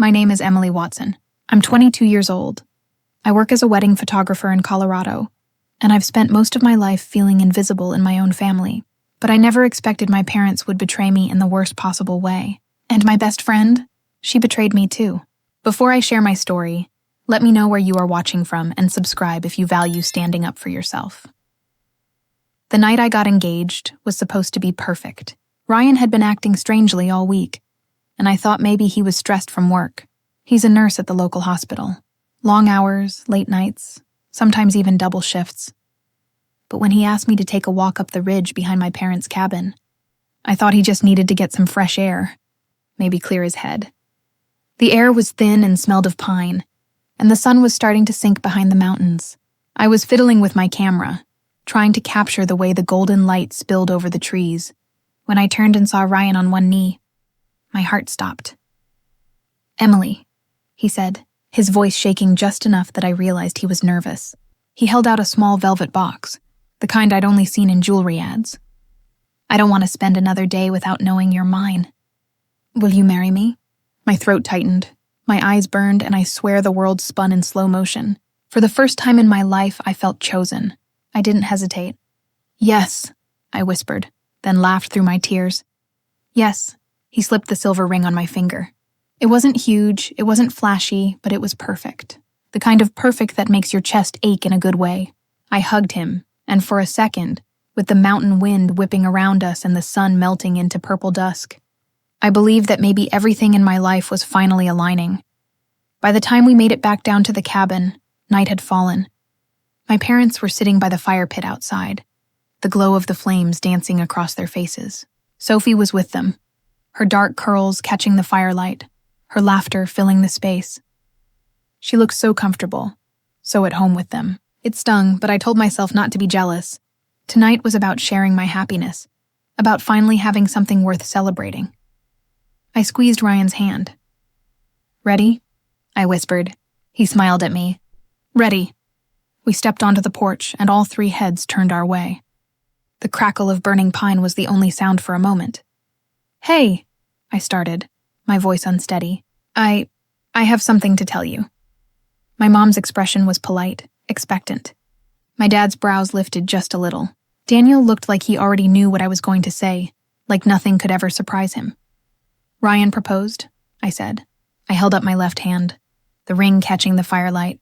My name is Emily Watson. I'm 22 years old. I work as a wedding photographer in Colorado, and I've spent most of my life feeling invisible in my own family. But I never expected my parents would betray me in the worst possible way. And my best friend? She betrayed me too. Before I share my story, let me know where you are watching from and subscribe if you value standing up for yourself. The night I got engaged was supposed to be perfect. Ryan had been acting strangely all week, and I thought maybe he was stressed from work. He's a nurse at the local hospital. Long hours, late nights, sometimes even double shifts. But when he asked me to take a walk up the ridge behind my parents' cabin, I thought he just needed to get some fresh air, maybe clear his head. The air was thin and smelled of pine, and the sun was starting to sink behind the mountains. I was fiddling with my camera, trying to capture the way the golden light spilled over the trees. When I turned and saw Ryan on one knee, my heart stopped. "Emily," he said, his voice shaking just enough that I realized he was nervous. He held out a small velvet box, the kind I'd only seen in jewelry ads. "I don't want to spend another day without knowing you're mine. Will you marry me?" My throat tightened, my eyes burned, and I swear the world spun in slow motion. For the first time in my life, I felt chosen. I didn't hesitate. "Yes," I whispered, then laughed through my tears. "Yes." He slipped the silver ring on my finger. It wasn't huge, it wasn't flashy, but it was perfect. The kind of perfect that makes your chest ache in a good way. I hugged him, and for a second, with the mountain wind whipping around us and the sun melting into purple dusk, I believed that maybe everything in my life was finally aligning. By the time we made it back down to the cabin, night had fallen. My parents were sitting by the fire pit outside, the glow of the flames dancing across their faces. Sophie was with them, her dark curls catching the firelight, her laughter filling the space. She looked so comfortable, so at home with them. It stung, but I told myself not to be jealous. Tonight was about sharing my happiness, about finally having something worth celebrating. I squeezed Ryan's hand. "Ready?" I whispered. He smiled at me. "Ready." We stepped onto the porch, and all three heads turned our way. The crackle of burning pine was the only sound for a moment. "Hey," I started, my voice unsteady. I have something to tell you." My mom's expression was polite, expectant. My dad's brows lifted just a little. Daniel looked like he already knew what I was going to say, like nothing could ever surprise him. "Ryan proposed," I said. I held up my left hand, the ring catching the firelight.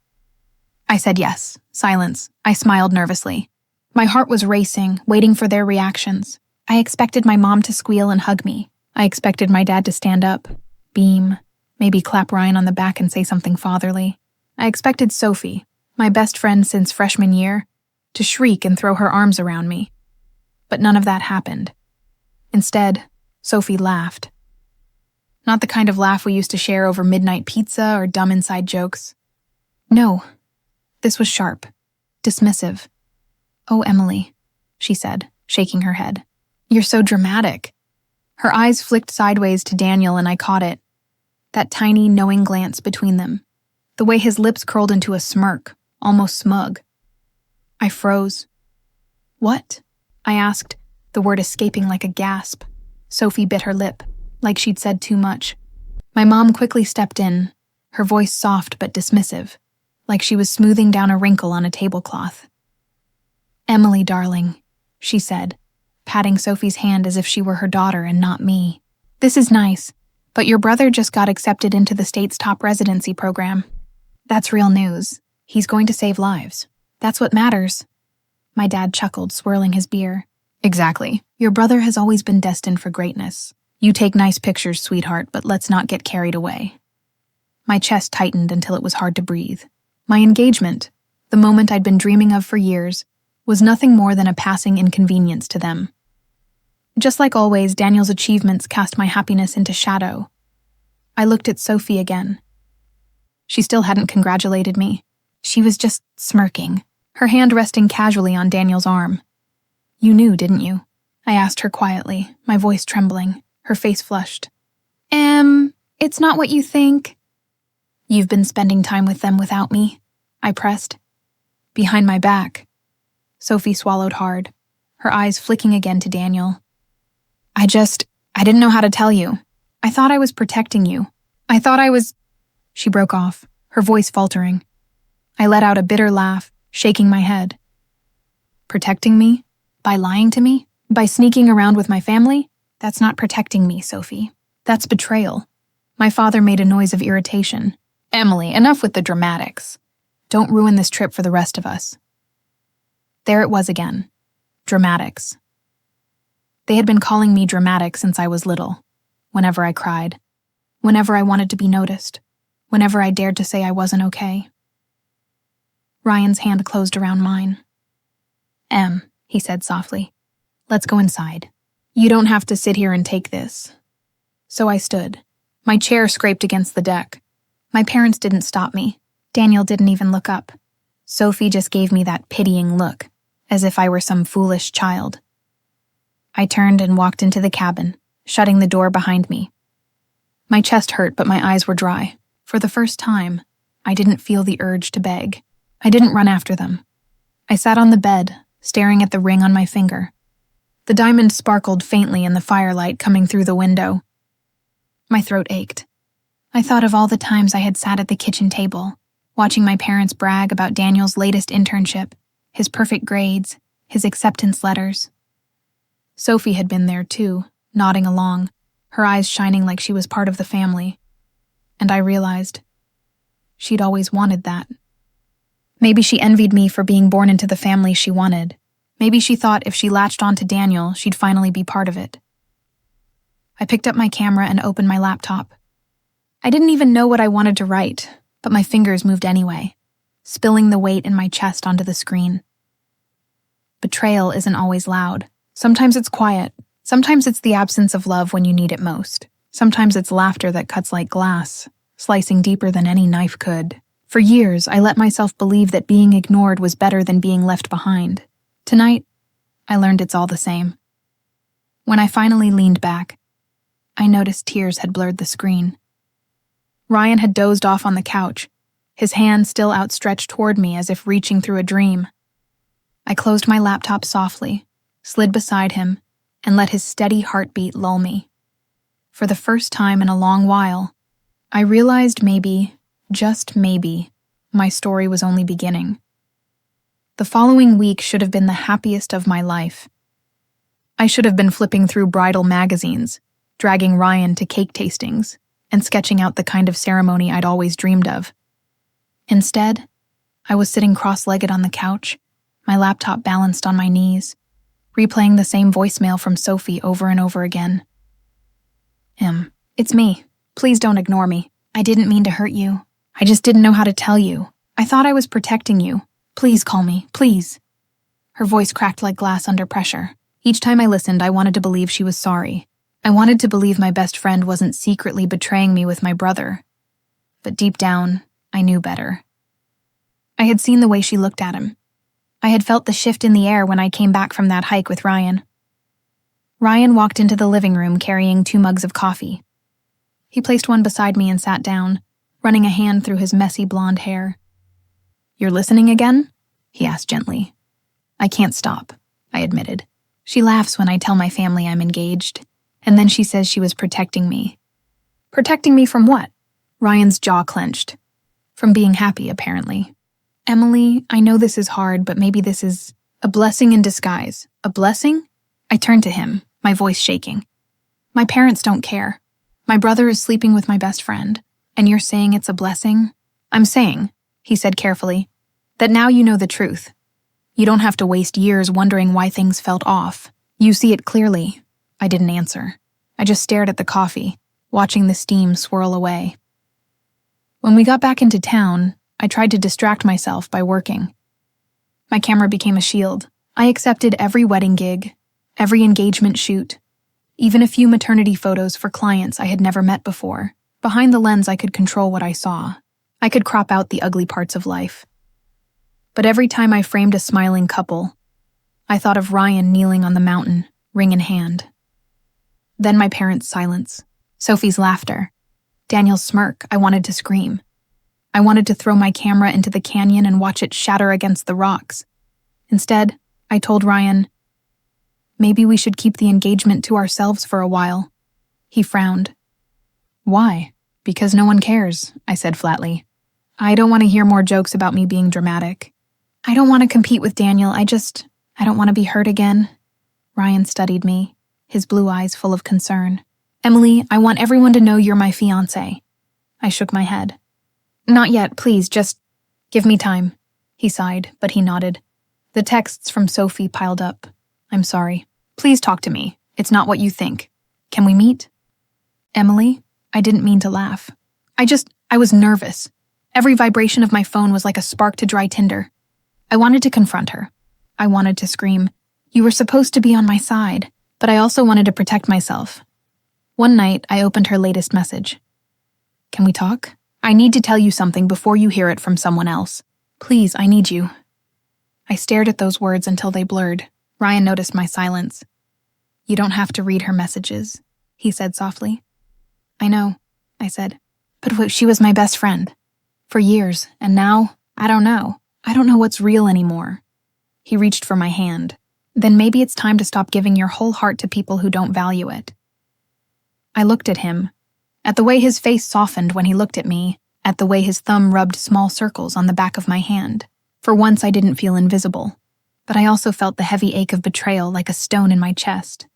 I said yes. Silence. I smiled nervously. My heart was racing, waiting for their reactions. I expected my mom to squeal and hug me. I expected my dad to stand up, beam, maybe clap Ryan on the back and say something fatherly. I expected Sophie, my best friend since freshman year, to shriek and throw her arms around me. But none of that happened. Instead, Sophie laughed. Not the kind of laugh we used to share over midnight pizza or dumb inside jokes. No, this was sharp, dismissive. "Oh, Emily," she said, shaking her head. "You're so dramatic." Her eyes flicked sideways to Daniel, and I caught it. That tiny, knowing glance between them. The way his lips curled into a smirk, almost smug. I froze. "What?" I asked, the word escaping like a gasp. Sophie bit her lip, like she'd said too much. My mom quickly stepped in, her voice soft but dismissive, like she was smoothing down a wrinkle on a tablecloth. "Emily, darling," she said, patting Sophie's hand as if she were her daughter and not me. "This is nice, but your brother just got accepted into the state's top residency program. That's real news. He's going to save lives. That's what matters." My dad chuckled, swirling his beer. "Exactly. Your brother has always been destined for greatness. You take nice pictures, sweetheart, but let's not get carried away." My chest tightened until it was hard to breathe. My engagement, the moment I'd been dreaming of for years, was nothing more than a passing inconvenience to them. Just like always, Daniel's achievements cast my happiness into shadow. I looked at Sophie again. She still hadn't congratulated me. She was just smirking, her hand resting casually on Daniel's arm. "You knew, didn't you?" I asked her quietly, my voice trembling, her face flushed. It's not what you think." "You've been spending time with them without me," I pressed. "Behind my back." Sophie swallowed hard, her eyes flicking again to Daniel. I didn't know how to tell you. I thought I was protecting you. I thought I was She broke off, her voice faltering. I let out a bitter laugh, shaking my head. Protecting me? By lying to me? By sneaking around with my family? That's not protecting me, Sophie. That's betrayal. My father made a noise of irritation. Emily, enough with the dramatics. Don't ruin this trip for the rest of us. There it was again. Dramatics. They had been calling me dramatic since I was little. Whenever I cried. Whenever I wanted to be noticed. Whenever I dared to say I wasn't okay. Ryan's hand closed around mine. Em, he said softly. Let's go inside. You don't have to sit here and take this. So I stood. My chair scraped against the deck. My parents didn't stop me. Daniel didn't even look up. Sophie just gave me that pitying look, as if I were some foolish child. I turned and walked into the cabin, shutting the door behind me. My chest hurt, but my eyes were dry. For the first time, I didn't feel the urge to beg. I didn't run after them. I sat on the bed, staring at the ring on my finger. The diamond sparkled faintly in the firelight coming through the window. My throat ached. I thought of all the times I had sat at the kitchen table, watching my parents brag about Daniel's latest internship, his perfect grades, his acceptance letters. Sophie had been there too, nodding along, her eyes shining like she was part of the family. And I realized she'd always wanted that. Maybe she envied me for being born into the family she wanted. Maybe she thought if she latched onto Daniel, she'd finally be part of it. I picked up my camera and opened my laptop. I didn't even know what I wanted to write, but my fingers moved anyway, spilling the weight in my chest onto the screen. Betrayal isn't always loud. Sometimes it's quiet. Sometimes it's the absence of love when you need it most. Sometimes it's laughter that cuts like glass, slicing deeper than any knife could. For years, I let myself believe that being ignored was better than being left behind. Tonight, I learned it's all the same. When I finally leaned back, I noticed tears had blurred the screen. Ryan had dozed off on the couch, his hand still outstretched toward me as if reaching through a dream. I closed my laptop softly, slid beside him, and let his steady heartbeat lull me. For the first time in a long while, I realized maybe, just maybe, my story was only beginning. The following week should have been the happiest of my life. I should have been flipping through bridal magazines, dragging Ryan to cake tastings, and sketching out the kind of ceremony I'd always dreamed of. Instead, I was sitting cross-legged on the couch, my laptop balanced on my knees, replaying the same voicemail from Sophie over and over again. It's me. Please don't ignore me. I didn't mean to hurt you. I just didn't know how to tell you. I thought I was protecting you. Please call me, please. Her voice cracked like glass under pressure. Each time I listened, I wanted to believe she was sorry. I wanted to believe my best friend wasn't secretly betraying me with my brother. But deep down, I knew better. I had seen the way she looked at him. I had felt the shift in the air when I came back from that hike with Ryan. Ryan walked into the living room carrying 2 mugs of coffee. He placed one beside me and sat down, running a hand through his messy blonde hair. "You're listening again?" he asked gently. "I can't stop," I admitted. She laughs when I tell my family I'm engaged, and then she says she was protecting me. Protecting me from what? Ryan's jaw clenched. From being happy, apparently. "Emily, I know this is hard, but maybe this is a blessing in disguise." A blessing? I turned to him, my voice shaking. "My parents don't care. My brother is sleeping with my best friend, and you're saying it's a blessing?" "I'm saying," he said carefully, "that now you know the truth. You don't have to waste years wondering why things felt off. You see it clearly." I didn't answer. I just stared at the coffee, watching the steam swirl away. When we got back into town, I tried to distract myself by working. My camera became a shield. I accepted every wedding gig, every engagement shoot, even a few maternity photos for clients I had never met before. Behind the lens, I could control what I saw. I could crop out the ugly parts of life. But every time I framed a smiling couple, I thought of Ryan kneeling on the mountain, ring in hand. Then my parents' silence, Sophie's laughter, Daniel's smirk. I wanted to scream. I wanted to throw my camera into the canyon and watch it shatter against the rocks. Instead, I told Ryan, maybe we should keep the engagement to ourselves for a while. He frowned. "Why?" Because no one cares, I said flatly. I don't want to hear more jokes about me being dramatic. I don't want to compete with Daniel, I don't want to be hurt again. Ryan studied me, his blue eyes full of concern. Emily, I want everyone to know you're my fiancé. I shook my head. Not yet, please, just give me time. He sighed, but he nodded. The texts from Sophie piled up. I'm sorry. Please talk to me. It's not what you think. Can we meet? Emily, I didn't mean to laugh. I was nervous. Every vibration of my phone was like a spark to dry tinder. I wanted to confront her. I wanted to scream, "You were supposed to be on my side," but I also wanted to protect myself. One night, I opened her latest message. Can we talk? I need to tell you something before you hear it from someone else. Please, I need you. I stared at those words until they blurred. Ryan noticed my silence. You don't have to read her messages, he said softly. I know, I said, but she was my best friend. For years, and now, I don't know. I don't know what's real anymore. He reached for my hand. Then maybe it's time to stop giving your whole heart to people who don't value it. I looked at him, at the way his face softened when he looked at me, at the way his thumb rubbed small circles on the back of my hand. For once, I didn't feel invisible, but I also felt the heavy ache of betrayal like a stone in my chest.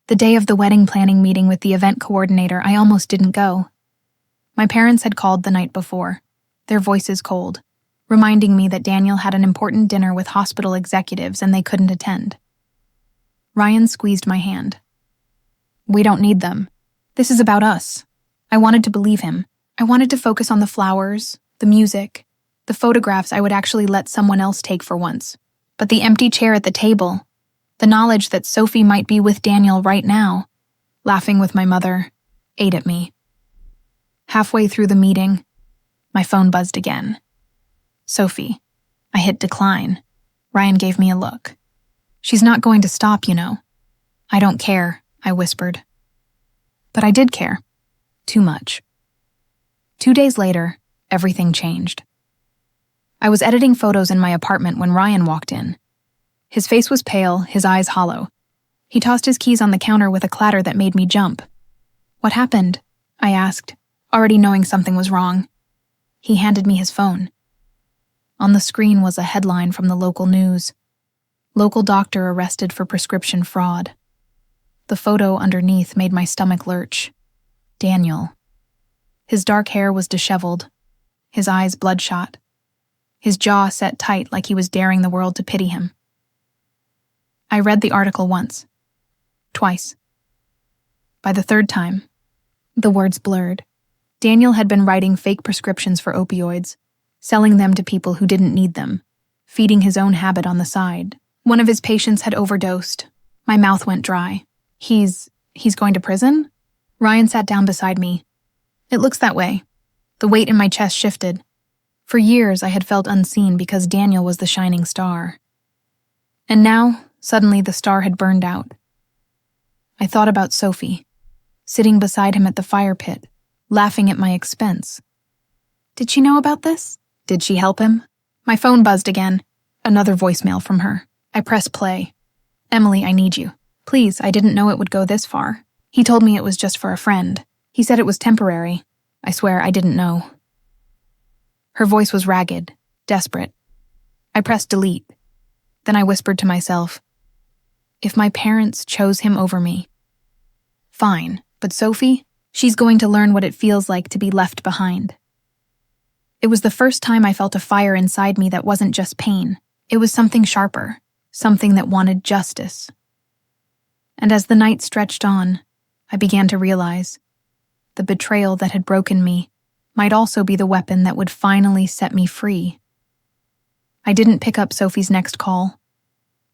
The day of the wedding planning meeting with the event coordinator, I almost didn't go. My parents had called the night before, their voices cold, reminding me that Daniel had an important dinner with hospital executives and they couldn't attend. Ryan squeezed my hand. We don't need them. This is about us. I wanted to believe him. I wanted to focus on the flowers, the music, the photographs I would actually let someone else take for once. But the empty chair at the table, the knowledge that Sophie might be with Daniel right now, laughing with my mother, ate at me. Halfway through the meeting, my phone buzzed again. Sophie. I hit decline. Ryan gave me a look. She's not going to stop, you know. I don't care, I whispered. But I did care. Too much. 2 days later, everything changed. I was editing photos in my apartment when Ryan walked in. His face was pale, his eyes hollow. He tossed his keys on the counter with a clatter that made me jump. What happened? I asked, already knowing something was wrong. He handed me his phone. On the screen was a headline from the local news. Local doctor arrested for prescription fraud. The photo underneath made my stomach lurch. Daniel. His dark hair was disheveled, his eyes bloodshot, his jaw set tight like he was daring the world to pity him. I read the article once, twice. By the third time, the words blurred. Daniel had been writing fake prescriptions for opioids, selling them to people who didn't need them, feeding his own habit on the side. One of his patients had overdosed. My mouth went dry. He's going to prison? Ryan sat down beside me. It looks that way. The weight in my chest shifted. For years, I had felt unseen because Daniel was the shining star. And now, suddenly the star had burned out. I thought about Sophie, sitting beside him at the fire pit, laughing at my expense. Did she know about this? Did she help him? My phone buzzed again. Another voicemail from her. I pressed play. Emily, I need you. Please, I didn't know it would go this far. He told me it was just for a friend. He said it was temporary. I swear I didn't know. Her voice was ragged, desperate. I pressed delete. Then I whispered to myself, if my parents chose him over me, fine, but Sophie, she's going to learn what it feels like to be left behind. It was the first time I felt a fire inside me that wasn't just pain. It was something sharper, something that wanted justice. And as the night stretched on, I began to realize the betrayal that had broken me might also be the weapon that would finally set me free. I didn't pick up Sophie's next call.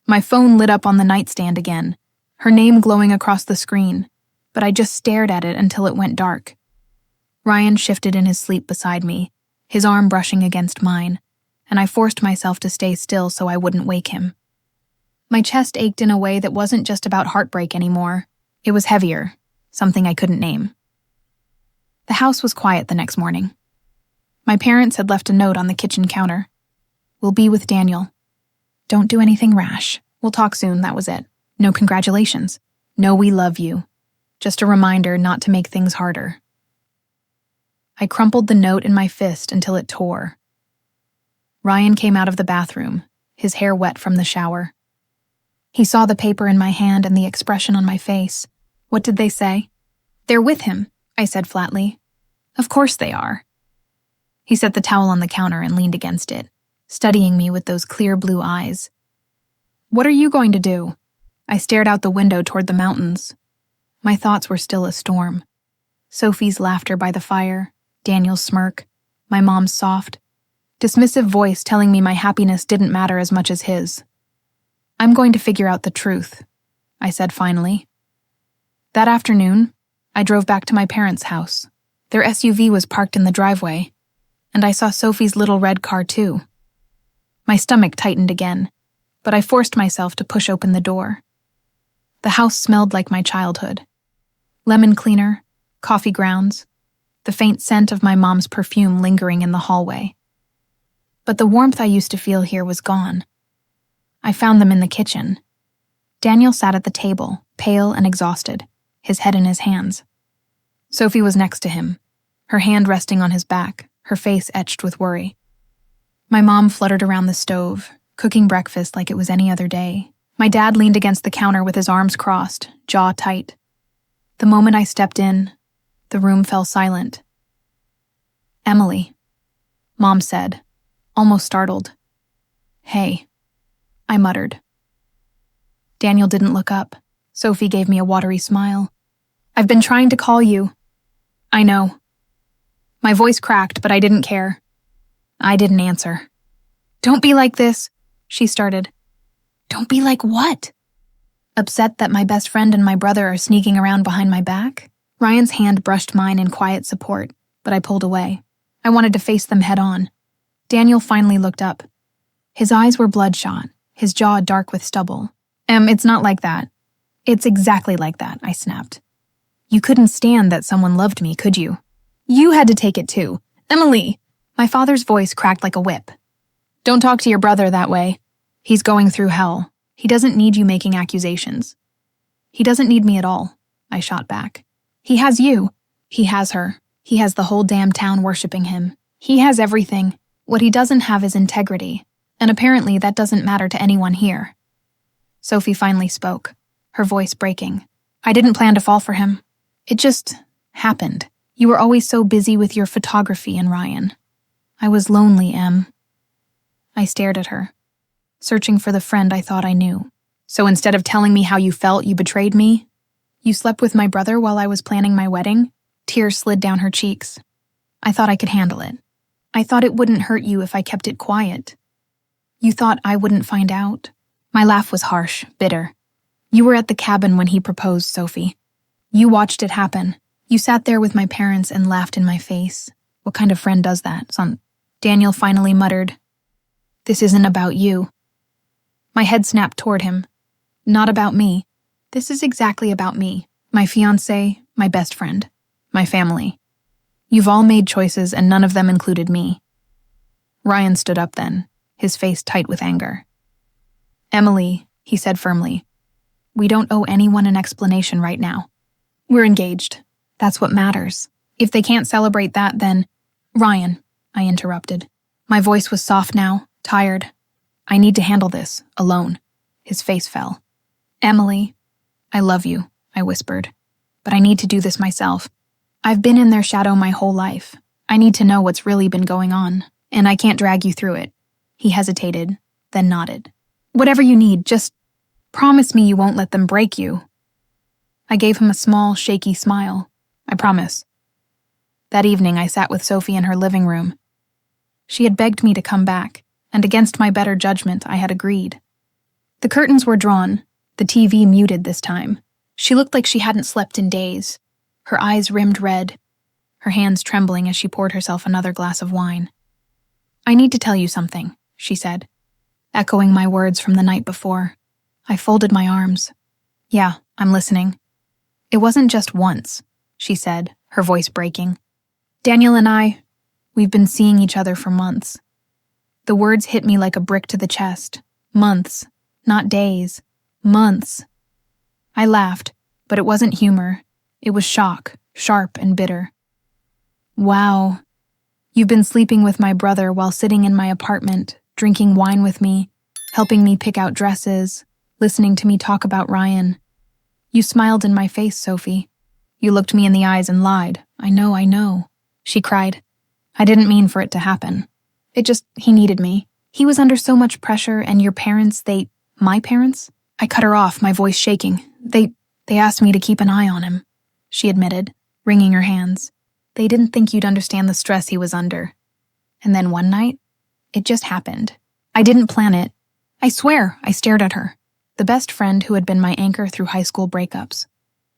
My phone lit up on the nightstand again, her name glowing across the screen, but I just stared at it until it went dark. Ryan shifted in his sleep beside me, his arm brushing against mine, and I forced myself to stay still so I wouldn't wake him. My chest ached in a way that wasn't just about heartbreak anymore. It was heavier, something I couldn't name. The house was quiet the next morning. My parents had left a note on the kitchen counter. We'll be with Daniel. Don't do anything rash. We'll talk soon, that was it. No congratulations. No we love you. Just a reminder not to make things harder. I crumpled the note in my fist until it tore. Ryan came out of the bathroom, his hair wet from the shower. He saw the paper in my hand and the expression on my face. What did they say? "They're with him," I said flatly. "Of course they are." He set the towel on the counter and leaned against it, studying me with those clear blue eyes. "What are you going to do?" I stared out the window toward the mountains. My thoughts were still a storm. Sophie's laughter by the fire, Daniel's smirk, my mom's soft, dismissive voice telling me my happiness didn't matter as much as his. "I'm going to figure out the truth," I said finally. That afternoon, I drove back to my parents' house. Their SUV was parked in the driveway, and I saw Sophie's little red car too. My stomach tightened again, but I forced myself to push open the door. The house smelled like my childhood. Lemon cleaner, coffee grounds, the faint scent of my mom's perfume lingering in the hallway. But the warmth I used to feel here was gone. I found them in the kitchen. Daniel sat at the table, pale and exhausted, his head in his hands. Sophie was next to him, her hand resting on his back, her face etched with worry. My mom fluttered around the stove, cooking breakfast like it was any other day. My dad leaned against the counter with his arms crossed, jaw tight. The moment I stepped in, the room fell silent. "Emily," Mom said, almost startled. "Hey," I muttered. Daniel didn't look up. Sophie gave me a watery smile. "I've been trying to call you." "I know." My voice cracked, but I didn't care. I didn't answer. "Don't be like this," she started. "Don't be like what?" "Upset that my best friend and my brother are sneaking around behind my back?" Ryan's hand brushed mine in quiet support, but I pulled away. I wanted to face them head on. Daniel finally looked up. His eyes were bloodshot, his jaw dark with stubble. It's not like that." "It's exactly like that," I snapped. "You couldn't stand that someone loved me, could you? You had to take it too. Emily!" My father's voice cracked like a whip. "Don't talk to your brother that way. He's going through hell. He doesn't need you making accusations." "He doesn't need me at all," I shot back. "He has you. He has her. He has the whole damn town worshiping him. He has everything. What he doesn't have is integrity. And apparently that doesn't matter to anyone here." Sophie finally spoke, her voice breaking. "I didn't plan to fall for him. It just happened. You were always so busy with your photography and Ryan. I was lonely, Em." I stared at her, searching for the friend I thought I knew. "So instead of telling me how you felt, you betrayed me? You slept with my brother while I was planning my wedding?" Tears slid down her cheeks. "I thought I could handle it. I thought it wouldn't hurt you if I kept it quiet. You thought I wouldn't find out." My laugh was harsh, bitter. "You were at the cabin when he proposed, Sophie. You watched it happen. You sat there with my parents and laughed in my face. What kind of friend does that, son?" Daniel finally muttered, "This isn't about you." My head snapped toward him. "Not about me. This is exactly about me. My fiancé, my best friend, my family. You've all made choices and none of them included me." Ryan stood up then, his face tight with anger. "Emily," he said firmly, "we don't owe anyone an explanation right now. We're engaged. That's what matters. If they can't celebrate that, then—" "Ryan," I interrupted. My voice was soft now, tired. "I need to handle this, alone." His face fell. "Emily, I love you," I whispered, "but I need to do this myself. I've been in their shadow my whole life. I need to know what's really been going on, and I can't drag you through it." He hesitated, then nodded. "Whatever you need, just promise me you won't let them break you." I gave him a small, shaky smile. "I promise." That evening, I sat with Sophie in her living room. She had begged me to come back, and against my better judgment, I had agreed. The curtains were drawn, the TV muted this time. She looked like she hadn't slept in days, her eyes rimmed red, her hands trembling as she poured herself another glass of wine. "I need to tell you something," she said, echoing my words from the night before. I folded my arms. "Yeah, I'm listening." "It wasn't just once," she said, her voice breaking. "Daniel and we've been seeing each other for months." The words hit me like a brick to the chest. Months, not days. Months. I laughed, but it wasn't humor. It was shock, sharp and bitter. Wow. You've been sleeping with my brother while sitting in my apartment, drinking wine with me, helping me pick out dresses, listening to me talk about Ryan. You smiled in my face, Sophie. You looked me in the eyes and lied. I know, she cried. I didn't mean for it to happen. He needed me. He was under so much pressure, and your parents, my parents? I cut her off, my voice shaking. They asked me to keep an eye on him, she admitted, wringing her hands. They didn't think you'd understand the stress he was under. And then one night, it just happened. I didn't plan it. I swear, I stared at her. The best friend who had been my anchor through high school breakups,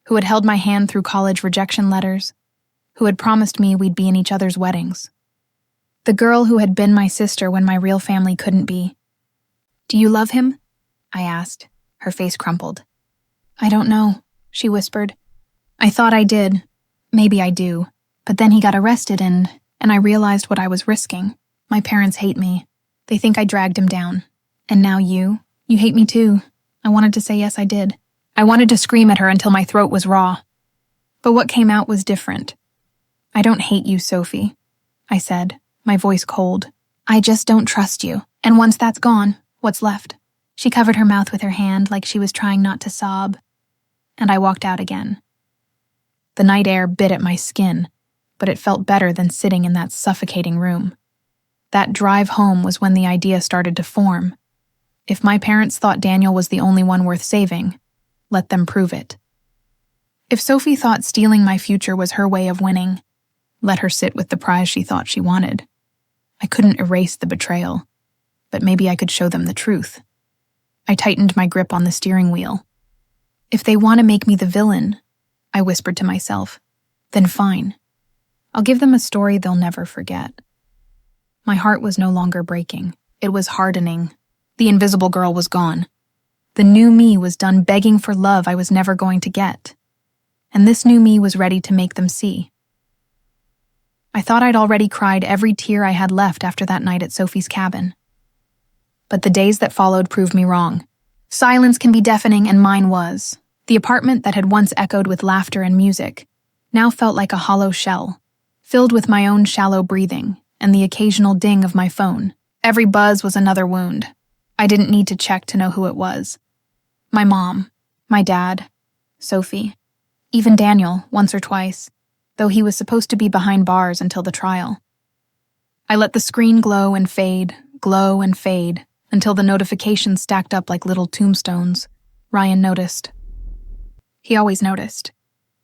who had held my hand through college rejection letters, who had promised me we'd be in each other's weddings. The girl who had been my sister when my real family couldn't be. Do you love him? I asked, her face crumpled. I don't know, she whispered. I thought I did. Maybe I do. But then he got arrested and I realized what I was risking. My parents hate me. They think I dragged him down. And now you hate me too. I wanted to say yes, I did. I wanted to scream at her until my throat was raw. But what came out was different. I don't hate you, Sophie, I said, my voice cold. I just don't trust you. And once that's gone, what's left? She covered her mouth with her hand like she was trying not to sob. And I walked out again. The night air bit at my skin, but it felt better than sitting in that suffocating room. That drive home was when the idea started to form. If my parents thought Daniel was the only one worth saving, let them prove it. If Sophie thought stealing my future was her way of winning, let her sit with the prize she thought she wanted. I couldn't erase the betrayal, but maybe I could show them the truth. I tightened my grip on the steering wheel. If they want to make me the villain, I whispered to myself, then fine. I'll give them a story they'll never forget. My heart was no longer breaking. It was hardening. The invisible girl was gone. The new me was done begging for love I was never going to get. And this new me was ready to make them see. I thought I'd already cried every tear I had left after that night at Sophie's cabin. But the days that followed proved me wrong. Silence can be deafening, and mine was. The apartment that had once echoed with laughter and music now felt like a hollow shell, filled with my own shallow breathing and the occasional ding of my phone. Every buzz was another wound. I didn't need to check to know who it was. My mom, my dad, Sophie, even Daniel, once or twice, though he was supposed to be behind bars until the trial. I let the screen glow and fade, until the notifications stacked up like little tombstones. Ryan noticed. He always noticed.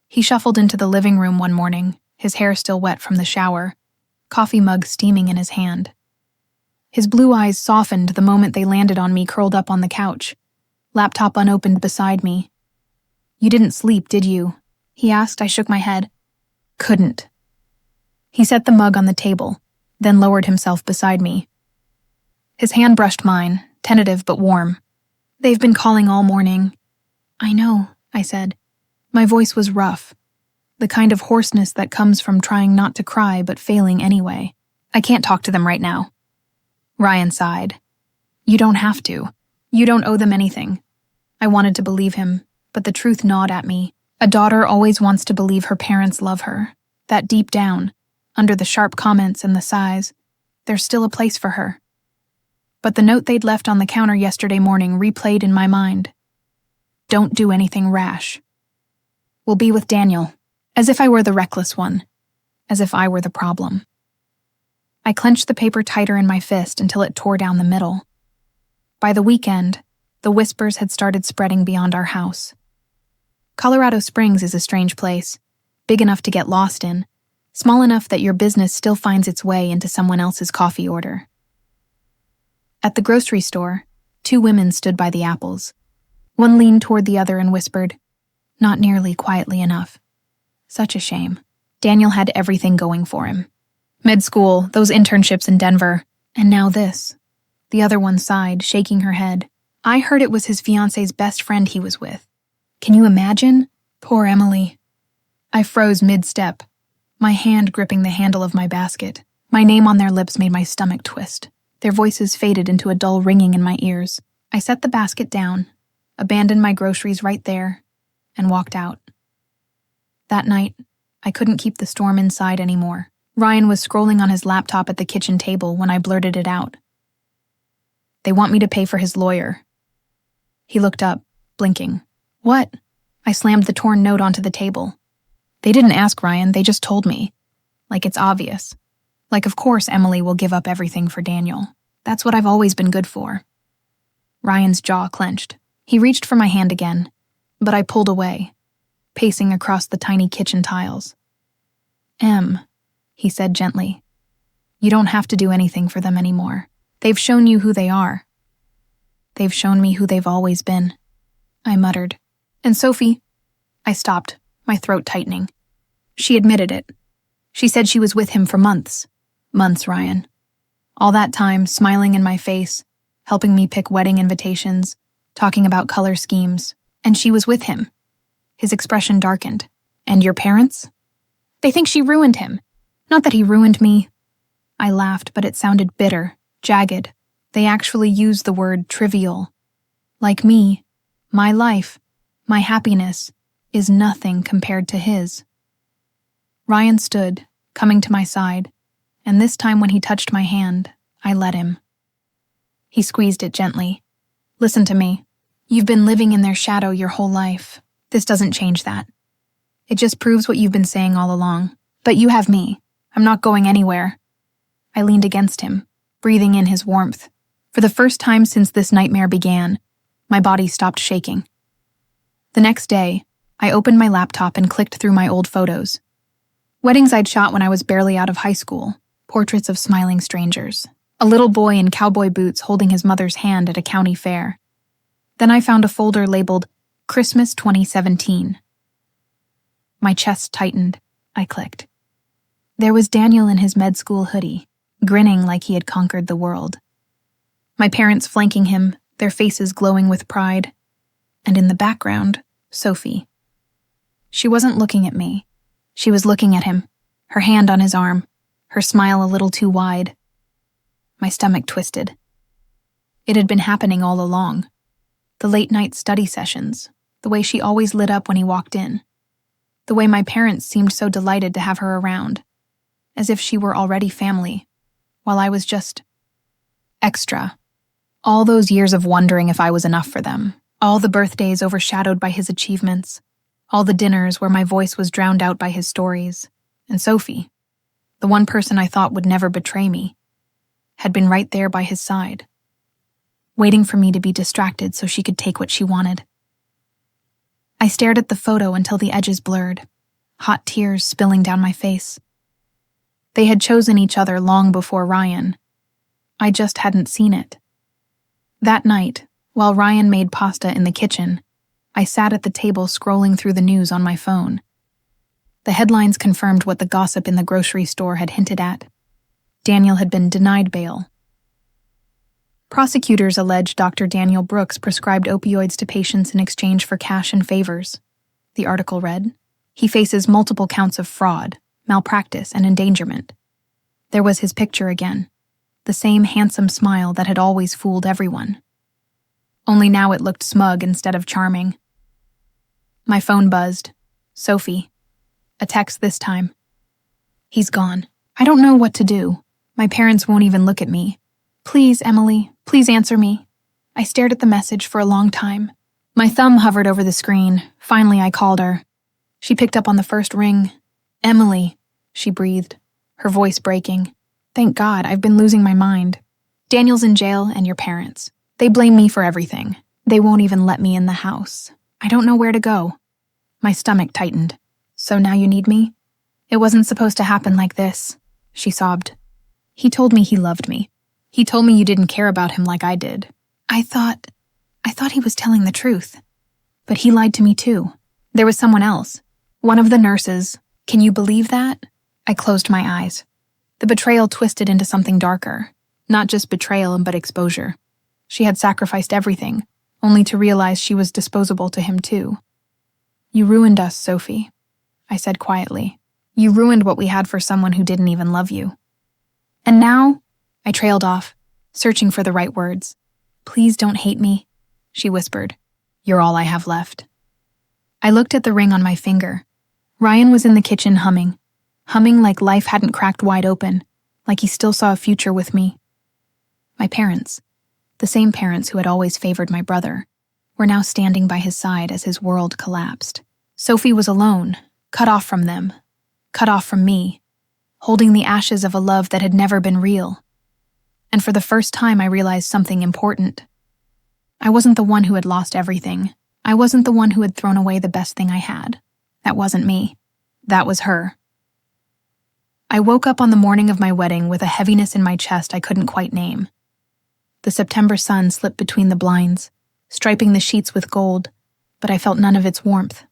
He shuffled into the living room one morning, his hair still wet from the shower, coffee mug steaming in his hand. His blue eyes softened the moment they landed on me curled up on the couch, laptop unopened beside me. You didn't sleep, did you? He asked. I shook my head. Couldn't. He set the mug on the table, then lowered himself beside me. His hand brushed mine, tentative but warm. They've been calling all morning. I know, I said. My voice was rough, the kind of hoarseness that comes from trying not to cry but failing anyway. I can't talk to them right now. Ryan sighed. You don't have to. You don't owe them anything. I wanted to believe him, but the truth gnawed at me. A daughter always wants to believe her parents love her, that deep down, under the sharp comments and the sighs, there's still a place for her. But the note they'd left on the counter yesterday morning replayed in my mind. Don't do anything rash. We'll be with Daniel, as if I were the reckless one, as if I were the problem. I clenched the paper tighter in my fist until it tore down the middle. By the weekend, the whispers had started spreading beyond our house. Colorado Springs is a strange place, big enough to get lost in, small enough that your business still finds its way into someone else's coffee order. At the grocery store, two women stood by the apples. One leaned toward the other and whispered, not nearly quietly enough. Such a shame. Daniel had everything going for him. Med school, those internships in Denver, and now this. The other one sighed, shaking her head. I heard it was his fiance's best friend he was with. Can you imagine? Poor Emily. I froze mid-step, my hand gripping the handle of my basket. My name on their lips made my stomach twist. Their voices faded into a dull ringing in my ears. I set the basket down, abandoned my groceries right there, and walked out. That night, I couldn't keep the storm inside anymore. Ryan was scrolling on his laptop at the kitchen table when I blurted it out. "They want me to pay for his lawyer." He looked up, blinking. "What?" I slammed the torn note onto the table. "They didn't ask, Ryan, they just told me. Like it's obvious. Like of course Emily will give up everything for Daniel. That's what I've always been good for." Ryan's jaw clenched. He reached for my hand again, but I pulled away, pacing across the tiny kitchen tiles. "Em," he said gently, "you don't have to do anything for them anymore. They've shown you who they are." "They've shown me who they've always been," I muttered. "And Sophie—" I stopped, my throat tightening. She admitted it. She said she was with him for months. Months, Ryan. All that time, smiling in my face, helping me pick wedding invitations, talking about color schemes, and she was with him. His expression darkened. "And your parents?" "They think she ruined him. Not that he ruined me." I laughed, but it sounded bitter, jagged. They actually used the word trivial. Like me, my life, my happiness, is nothing compared to his. Ryan stood, coming to my side, and this time when he touched my hand, I let him. He squeezed it gently. "Listen to me. You've been living in their shadow your whole life. This doesn't change that. It just proves what you've been saying all along. But you have me. I'm not going anywhere." I leaned against him, breathing in his warmth. For the first time since this nightmare began, my body stopped shaking. The next day, I opened my laptop and clicked through my old photos. Weddings I'd shot when I was barely out of high school, portraits of smiling strangers. A little boy in cowboy boots holding his mother's hand at a county fair. Then I found a folder labeled Christmas 2017. My chest tightened. I clicked. There was Daniel in his med school hoodie, grinning like he had conquered the world. My parents flanking him, their faces glowing with pride. And in the background, Sophie. She wasn't looking at me. She was looking at him, her hand on his arm, her smile a little too wide. My stomach twisted. It had been happening all along. The late-night study sessions, the way she always lit up when he walked in. The way my parents seemed so delighted to have her around, as if she were already family, while I was just extra. All those years of wondering if I was enough for them, all the birthdays overshadowed by his achievements, all the dinners where my voice was drowned out by his stories, and Sophie, the one person I thought would never betray me, had been right there by his side, waiting for me to be distracted so she could take what she wanted. I stared at the photo until the edges blurred, hot tears spilling down my face. They had chosen each other long before Ryan. I just hadn't seen it. That night, while Ryan made pasta in the kitchen, I sat at the table scrolling through the news on my phone. The headlines confirmed what the gossip in the grocery store had hinted at. Daniel had been denied bail. Prosecutors alleged Dr. Daniel Brooks prescribed opioids to patients in exchange for cash and favors. The article read, "He faces multiple counts of fraud, malpractice, and endangerment." There was his picture again, the same handsome smile that had always fooled everyone. Only now it looked smug instead of charming. My phone buzzed. Sophie. A text this time. "He's gone. I don't know what to do. My parents won't even look at me. Please, Emily, please answer me." I stared at the message for a long time. My thumb hovered over the screen. Finally, I called her. She picked up on the first ring. "Emily," she breathed, her voice breaking. "Thank God, I've been losing my mind. Daniel's in jail and your parents. They blame me for everything. They won't even let me in the house. I don't know where to go." My stomach tightened. "So now you need me?" "It wasn't supposed to happen like this," she sobbed. "He told me he loved me. He told me you didn't care about him like I did. I thought he was telling the truth. But he lied to me too. There was someone else. One of the nurses. Can you believe that?" I closed my eyes. The betrayal twisted into something darker. Not just betrayal, but exposure. She had sacrificed everything, only to realize she was disposable to him too. "You ruined us, Sophie," I said quietly. "You ruined what we had for someone who didn't even love you." "And now," I trailed off, searching for the right words. "Please don't hate me," she whispered. "You're all I have left." I looked at the ring on my finger. Ryan was in the kitchen humming. humming like life hadn't cracked wide open, like he still saw a future with me. My parents, the same parents who had always favored my brother, were now standing by his side as his world collapsed. Sophie was alone, cut off from them, cut off from me, holding the ashes of a love that had never been real. And for the first time, I realized something important. I wasn't the one who had lost everything. I wasn't the one who had thrown away the best thing I had. That wasn't me. That was her. I woke up on the morning of my wedding with a heaviness in my chest I couldn't quite name. The September sun slipped between the blinds, striping the sheets with gold, but I felt none of its warmth.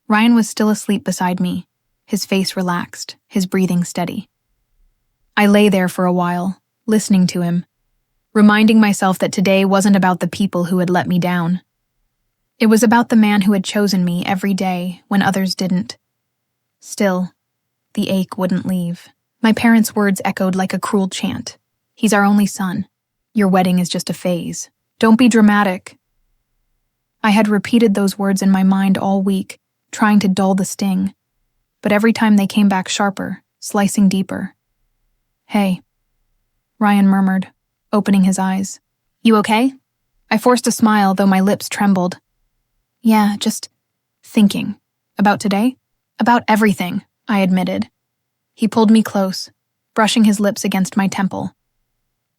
Ryan was still asleep beside me, his face relaxed, his breathing steady. I lay there for a while, listening to him, reminding myself that today wasn't about the people who had let me down. It was about the man who had chosen me every day when others didn't. Still, the ache wouldn't leave. My parents' words echoed like a cruel chant. He's our only son. Your wedding is just a phase. Don't be dramatic. I had repeated those words in my mind all week, trying to dull the sting. But every time they came back sharper, slicing deeper. Hey, Ryan murmured, opening his eyes. You okay? I forced a smile, though my lips trembled. Yeah, just thinking. About today? About everything, I admitted. He pulled me close, brushing his lips against my temple.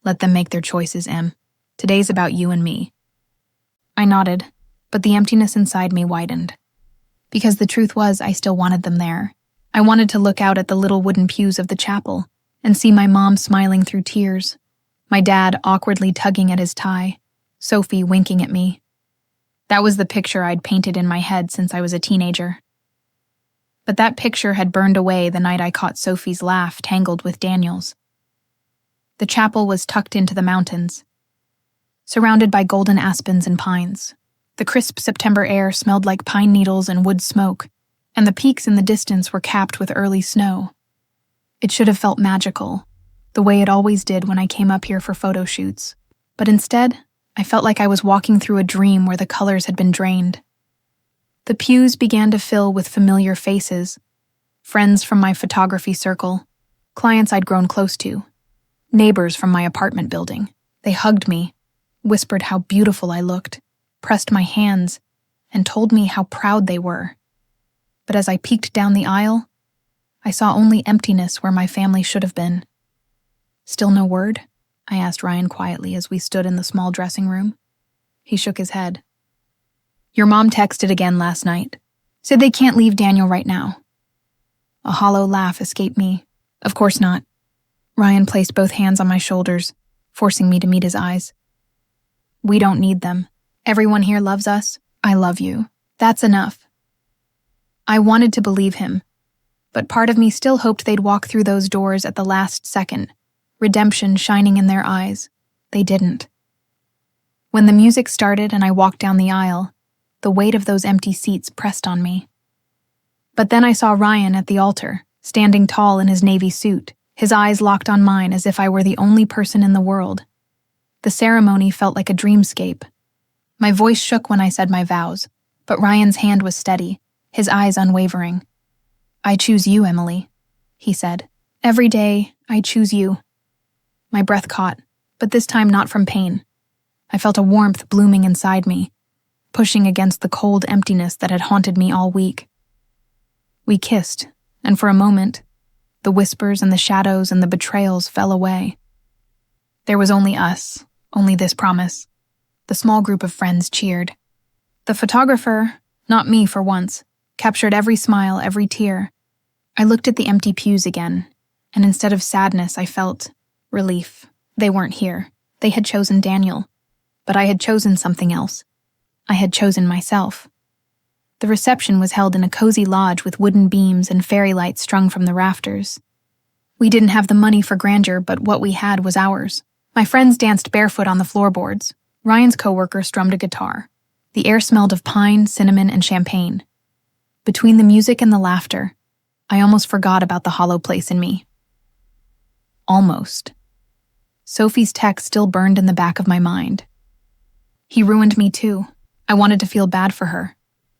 Let them make their choices, Em. Today's about you and me. I nodded, but the emptiness inside me widened. Because the truth was, I still wanted them there. I wanted to look out at the little wooden pews of the chapel and see my mom smiling through tears, my dad awkwardly tugging at his tie, Sophie winking at me. That was the picture I'd painted in my head since I was a teenager. But that picture had burned away the night I caught Sophie's laugh tangled with Daniel's. The chapel was tucked into the mountains, surrounded by golden aspens and pines. The crisp September air smelled like pine needles and wood smoke, and the peaks in the distance were capped with early snow. It should have felt magical, the way it always did when I came up here for photo shoots. But instead, I felt like I was walking through a dream where the colors had been drained. The pews began to fill with familiar faces, friends from my photography circle, clients I'd grown close to, neighbors from my apartment building. They hugged me, whispered how beautiful I looked, pressed my hands, and told me how proud they were. But as I peeked down the aisle, I saw only emptiness where my family should have been. Still no word? I asked Ryan quietly as we stood in the small dressing room. He shook his head. Your mom texted again last night. Said they can't leave Daniel right now. A hollow laugh escaped me. Of course not. Ryan placed both hands on my shoulders, forcing me to meet his eyes. We don't need them. Everyone here loves us. I love you. That's enough. I wanted to believe him, but part of me still hoped they'd walk through those doors at the last second, redemption shining in their eyes. They didn't. When the music started and I walked down the aisle, the weight of those empty seats pressed on me. But then I saw Ryan at the altar, standing tall in his navy suit, his eyes locked on mine as if I were the only person in the world. The ceremony felt like a dreamscape. My voice shook when I said my vows, but Ryan's hand was steady, his eyes unwavering. I choose you, Emily, he said. Every day, I choose you. My breath caught, but this time not from pain. I felt a warmth blooming inside me, pushing against the cold emptiness that had haunted me all week. We kissed, and for a moment, the whispers and the shadows and the betrayals fell away. There was only us, only this promise. The small group of friends cheered. The photographer, not me for once, captured every smile, every tear. I looked at the empty pews again, and instead of sadness, I felt relief. They weren't here. They had chosen Daniel. But I had chosen something else. I had chosen myself. The reception was held in a cozy lodge with wooden beams and fairy lights strung from the rafters. We didn't have the money for grandeur, but what we had was ours. My friends danced barefoot on the floorboards. Ryan's coworker strummed a guitar. The air smelled of pine, cinnamon, and champagne. Between the music and the laughter, I almost forgot about the hollow place in me. Almost. Sophie's text still burned in the back of my mind. He ruined me too. I wanted to feel bad for her,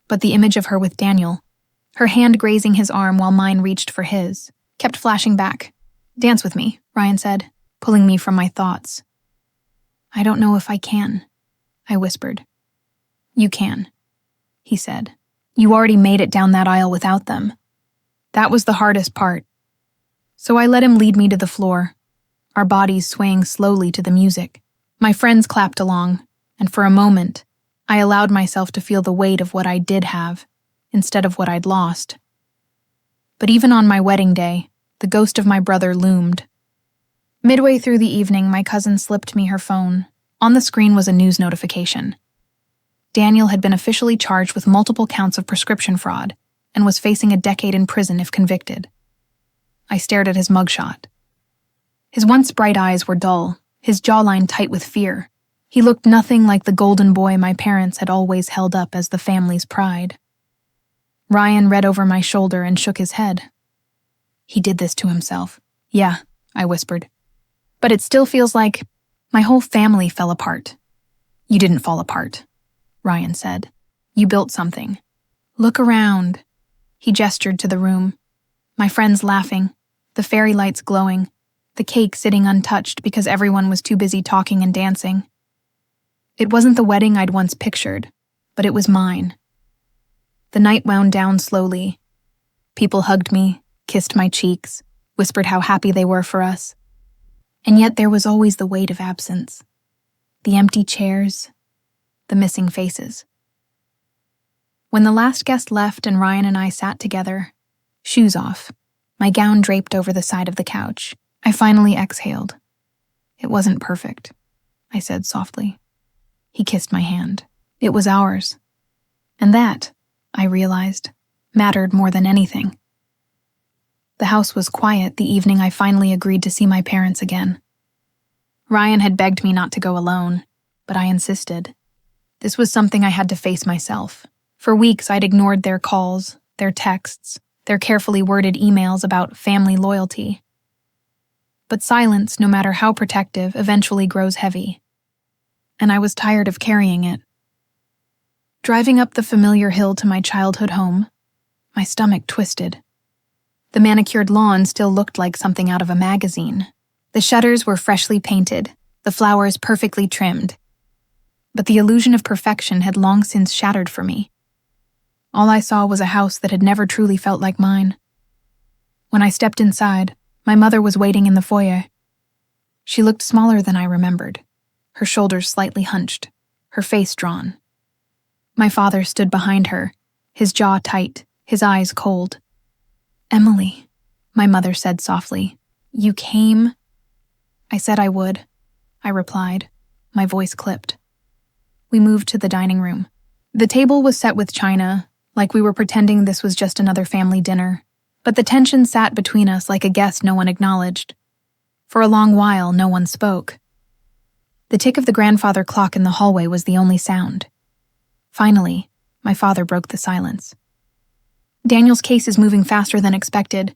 but the image of her with Daniel, her hand grazing his arm while mine reached for his, kept flashing back. "Dance with me," Ryan said, pulling me from my thoughts. "I don't know if I can," I whispered. "You can," he said. "You already made it down that aisle without them." That was the hardest part. So I let him lead me to the floor, our bodies swaying slowly to the music. My friends clapped along, and for a moment, I allowed myself to feel the weight of what I did have, instead of what I'd lost. But even on my wedding day, the ghost of my brother loomed. Midway through the evening, my cousin slipped me her phone. On the screen was a news notification. Daniel had been officially charged with multiple counts of prescription fraud and was facing a decade in prison if convicted. I stared at his mugshot. His once bright eyes were dull, his jawline tight with fear. He looked nothing like the golden boy my parents had always held up as the family's pride. Ryan read over my shoulder and shook his head. "He did this to himself." "Yeah," I whispered. "But it still feels like my whole family fell apart." "You didn't fall apart," Ryan said. "You built something. Look around." He gestured to the room. My friends laughing, the fairy lights glowing, the cake sitting untouched because everyone was too busy talking and dancing. It wasn't the wedding I'd once pictured, but it was mine. The night wound down slowly. People hugged me, kissed my cheeks, whispered how happy they were for us. And yet there was always the weight of absence. The empty chairs, the missing faces. When the last guest left and Ryan and I sat together, shoes off, my gown draped over the side of the couch, I finally exhaled. "It wasn't perfect," I said softly. He kissed my hand. It was ours. And that, I realized, mattered more than anything. The house was quiet the evening I finally agreed to see my parents again. Ryan had begged me not to go alone, but I insisted. This was something I had to face myself. For weeks, I'd ignored their calls, their texts, their carefully worded emails about family loyalty. But silence, no matter how protective, eventually grows heavy. And I was tired of carrying it. Driving up the familiar hill to my childhood home, my stomach twisted. The manicured lawn still looked like something out of a magazine. The shutters were freshly painted, the flowers perfectly trimmed. But the illusion of perfection had long since shattered for me. All I saw was a house that had never truly felt like mine. When I stepped inside, my mother was waiting in the foyer. She looked smaller than I remembered, her shoulders slightly hunched, her face drawn. My father stood behind her, his jaw tight, his eyes cold. "Emily," my mother said softly, "you came?" "I said I would," I replied, my voice clipped. We moved to the dining room. The table was set with china, like we were pretending this was just another family dinner, but the tension sat between us like a guest no one acknowledged. For a long while, no one spoke. The tick of the grandfather clock in the hallway was the only sound. Finally, my father broke the silence. "Daniel's case is moving faster than expected.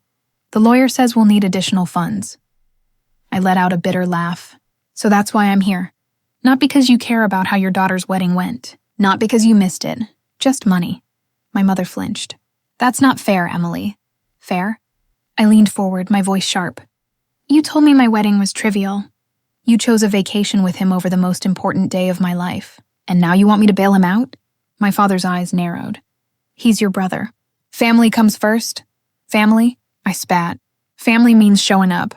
The lawyer says we'll need additional funds." I let out a bitter laugh. "So that's why I'm here. Not because you care about how your daughter's wedding went. Not because you missed it. Just money." My mother flinched. "That's not fair, Emily." "Fair?" I leaned forward, my voice sharp. "You told me my wedding was trivial. You chose a vacation with him over the most important day of my life. And now you want me to bail him out?" My father's eyes narrowed. "He's your brother. Family comes first." "Family?" I spat. "Family means showing up.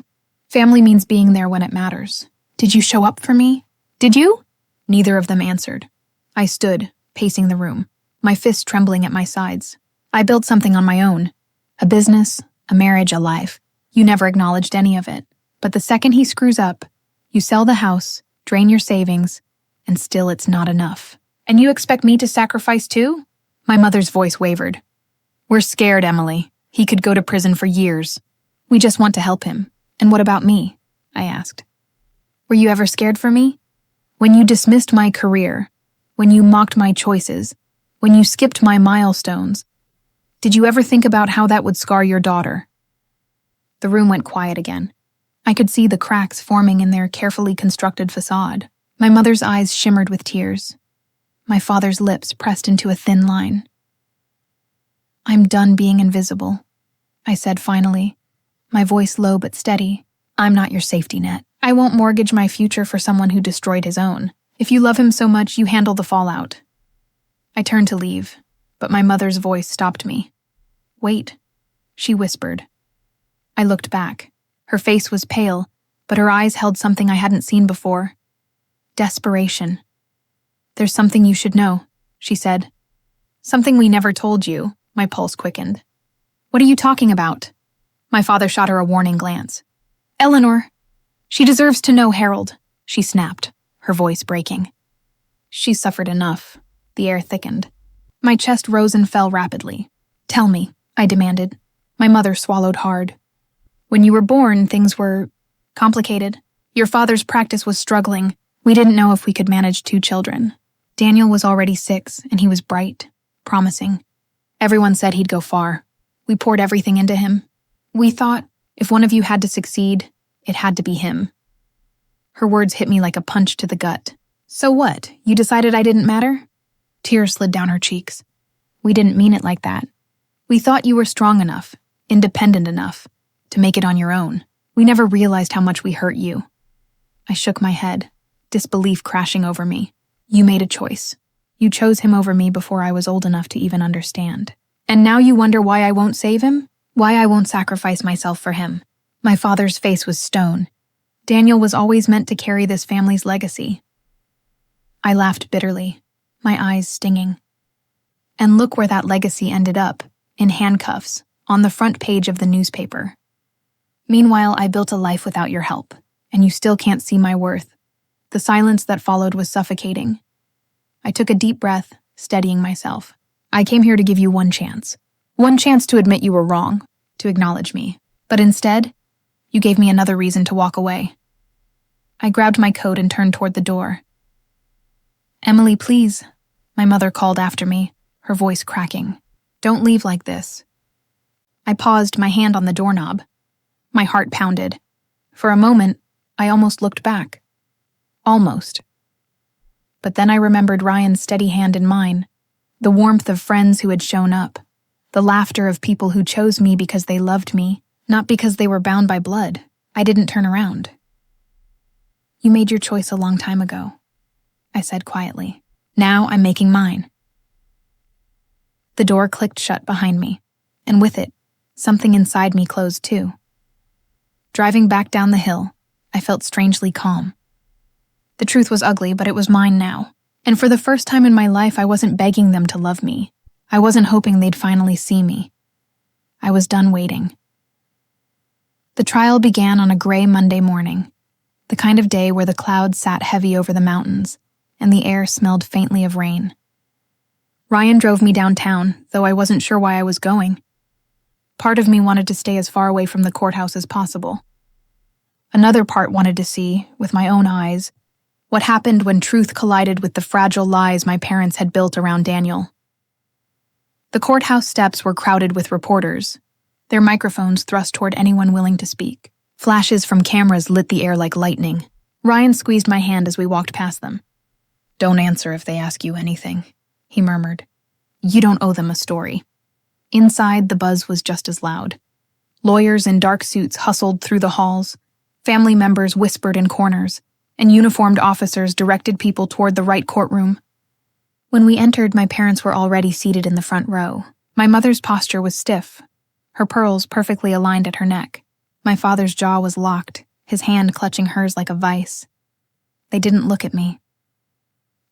Family means being there when it matters. Did you show up for me? Did you?" Neither of them answered. I stood, pacing the room, my fists trembling at my sides. I built something on my own. A business, a marriage, a life. You never acknowledged any of it. But the second he screws up, you sell the house, drain your savings, and still it's not enough. "And you expect me to sacrifice too?" My mother's voice wavered. "We're scared, Emily. He could go to prison for years. We just want to help him. And what about me?" I asked. "Were you ever scared for me? When you dismissed my career, when you mocked my choices, when you skipped my milestones, did you ever think about how that would scar your daughter?" The room went quiet again. I could see the cracks forming in their carefully constructed facade. My mother's eyes shimmered with tears. My father's lips pressed into a thin line. I'm done being invisible, I said finally, my voice low but steady. I'm not your safety net. I won't mortgage my future for someone who destroyed his own. If you love him so much, you handle the fallout. I turned to leave, but my mother's voice stopped me. Wait, she whispered. I looked back. Her face was pale, but her eyes held something I hadn't seen before. Desperation. There's something you should know, she said. Something we never told you, my pulse quickened. What are you talking about? My father shot her a warning glance. Eleanor! She deserves to know, Harold, she snapped, her voice breaking. She suffered enough. The air thickened. My chest rose and fell rapidly. Tell me, I demanded. My mother swallowed hard. When you were born, things were complicated. Your father's practice was struggling. We didn't know if we could manage 2 children. Daniel was already 6, and he was bright, promising. Everyone said he'd go far. We poured everything into him. We thought, if one of you had to succeed, it had to be him. Her words hit me like a punch to the gut. So what? You decided I didn't matter? Tears slid down her cheeks. We didn't mean it like that. We thought you were strong enough, independent enough, to make it on your own. We never realized how much we hurt you. I shook my head, disbelief crashing over me. You made a choice. You chose him over me before I was old enough to even understand. And now you wonder why I won't save him? Why I won't sacrifice myself for him? My father's face was stone. Daniel was always meant to carry this family's legacy. I laughed bitterly, my eyes stinging. And look where that legacy ended up, in handcuffs, on the front page of the newspaper. Meanwhile, I built a life without your help, and you still can't see my worth. The silence that followed was suffocating. I took a deep breath, steadying myself. I came here to give you one chance. One chance to admit you were wrong, to acknowledge me. But instead, you gave me another reason to walk away. I grabbed my coat and turned toward the door. Emily, please, my mother called after me, her voice cracking. Don't leave like this. I paused, my hand on the doorknob. My heart pounded. For a moment, I almost looked back. Almost. But then I remembered Ryan's steady hand in mine, the warmth of friends who had shown up, the laughter of people who chose me because they loved me, not because they were bound by blood. I didn't turn around. You made your choice a long time ago, I said quietly. Now I'm making mine. The door clicked shut behind me, and with it, something inside me closed too. Driving back down the hill, I felt strangely calm. The truth was ugly, but it was mine now. And for the first time in my life, I wasn't begging them to love me. I wasn't hoping they'd finally see me. I was done waiting. The trial began on a gray Monday morning, the kind of day where the clouds sat heavy over the mountains, and the air smelled faintly of rain. Ryan drove me downtown, though I wasn't sure why I was going. Part of me wanted to stay as far away from the courthouse as possible. Another part wanted to see, with my own eyes, what happened when truth collided with the fragile lies my parents had built around Daniel. The courthouse steps were crowded with reporters, their microphones thrust toward anyone willing to speak. Flashes from cameras lit the air like lightning. Ryan squeezed my hand as we walked past them. Don't answer if they ask you anything, he murmured. You don't owe them a story. Inside, the buzz was just as loud. Lawyers in dark suits hustled through the halls, family members whispered in corners, and uniformed officers directed people toward the right courtroom. When we entered, my parents were already seated in the front row. My mother's posture was stiff, her pearls perfectly aligned at her neck. My father's jaw was locked, his hand clutching hers like a vice. They didn't look at me.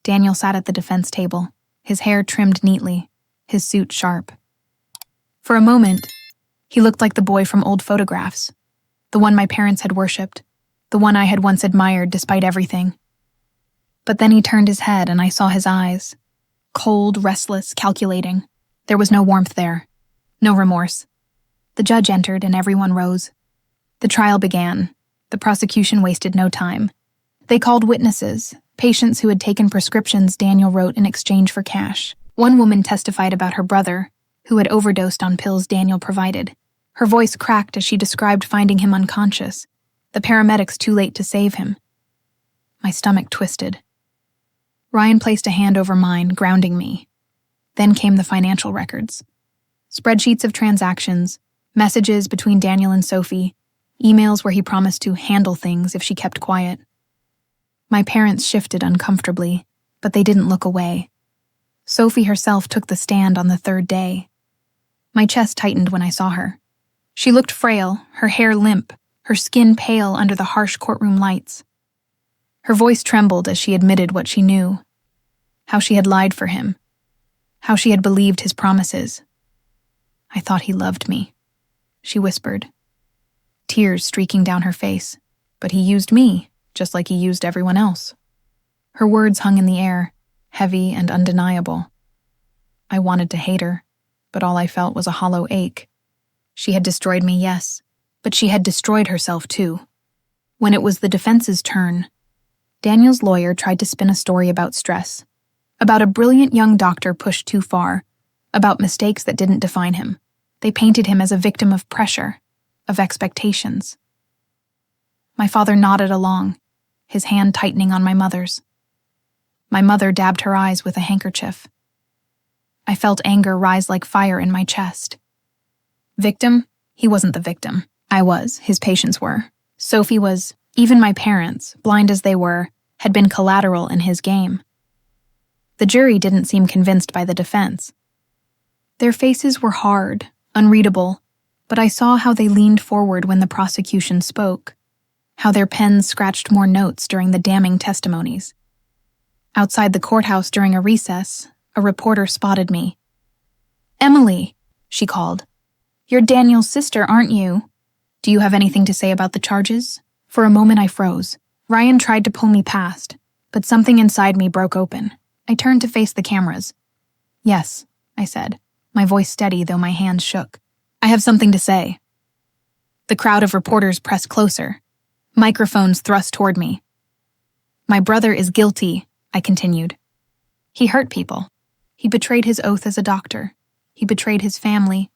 Daniel sat at the defense table, his hair trimmed neatly, his suit sharp. For a moment, he looked like the boy from old photographs, the one my parents had worshipped, the one I had once admired despite everything. But then he turned his head and I saw his eyes. Cold, restless, calculating. There was no warmth there. No remorse. The judge entered and everyone rose. The trial began. The prosecution wasted no time. They called witnesses, patients who had taken prescriptions Daniel wrote in exchange for cash. One woman testified about her brother, who had overdosed on pills Daniel provided. Her voice cracked as she described finding him unconscious, the paramedics too late to save him. My stomach twisted. Ryan placed a hand over mine, grounding me. Then came the financial records. Spreadsheets of transactions, messages between Daniel and Sophie, emails where he promised to handle things if she kept quiet. My parents shifted uncomfortably, but they didn't look away. Sophie herself took the stand on the third day. My chest tightened when I saw her. She looked frail, her hair limp, her skin pale under the harsh courtroom lights. Her voice trembled as she admitted what she knew, how she had lied for him, how she had believed his promises. "I thought he loved me," she whispered, tears streaking down her face. "But he used me, just like he used everyone else." Her words hung in the air, heavy and undeniable. I wanted to hate her, but all I felt was a hollow ache. She had destroyed me, yes, but she had destroyed herself too. When it was the defense's turn, Daniel's lawyer tried to spin a story about stress, about a brilliant young doctor pushed too far, about mistakes that didn't define him. They painted him as a victim of pressure, of expectations. My father nodded along, his hand tightening on my mother's. My mother dabbed her eyes with a handkerchief. I felt anger rise like fire in my chest. Victim? He wasn't the victim. I was, his patients were. Sophie was, even my parents, blind as they were, had been collateral in his game. The jury didn't seem convinced by the defense. Their faces were hard, unreadable, but I saw how they leaned forward when the prosecution spoke, how their pens scratched more notes during the damning testimonies. Outside the courthouse during a recess, a reporter spotted me. "Emily," she called. "You're Daniel's sister, aren't you? Do you have anything to say about the charges?" For a moment I froze. Ryan tried to pull me past, but something inside me broke open. I turned to face the cameras. "Yes," I said, my voice steady though my hands shook. "I have something to say." The crowd of reporters pressed closer, microphones thrust toward me. "My brother is guilty," I continued. "He hurt people. He betrayed his oath as a doctor. He betrayed his family.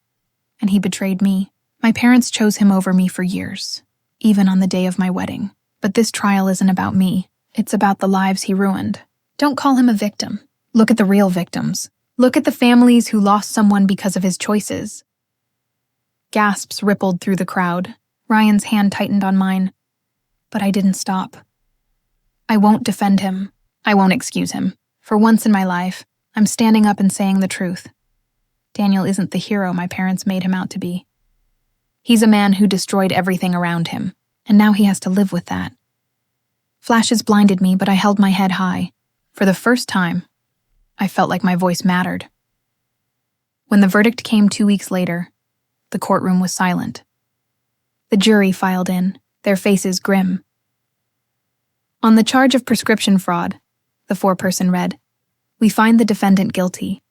And he betrayed me. My parents chose him over me for years, even on the day of my wedding. But this trial isn't about me. It's about the lives he ruined. Don't call him a victim. Look at the real victims. Look at the families who lost someone because of his choices." Gasps rippled through the crowd. Ryan's hand tightened on mine. But I didn't stop. "I won't defend him. I won't excuse him. For once in my life, I'm standing up and saying the truth. Daniel isn't the hero my parents made him out to be. He's a man who destroyed everything around him, and now he has to live with that." Flashes blinded me, but I held my head high. For the first time, I felt like my voice mattered. When the verdict came 2 weeks later, the courtroom was silent. The jury filed in, their faces grim. "On the charge of prescription fraud," the foreperson read, "we find the defendant guilty.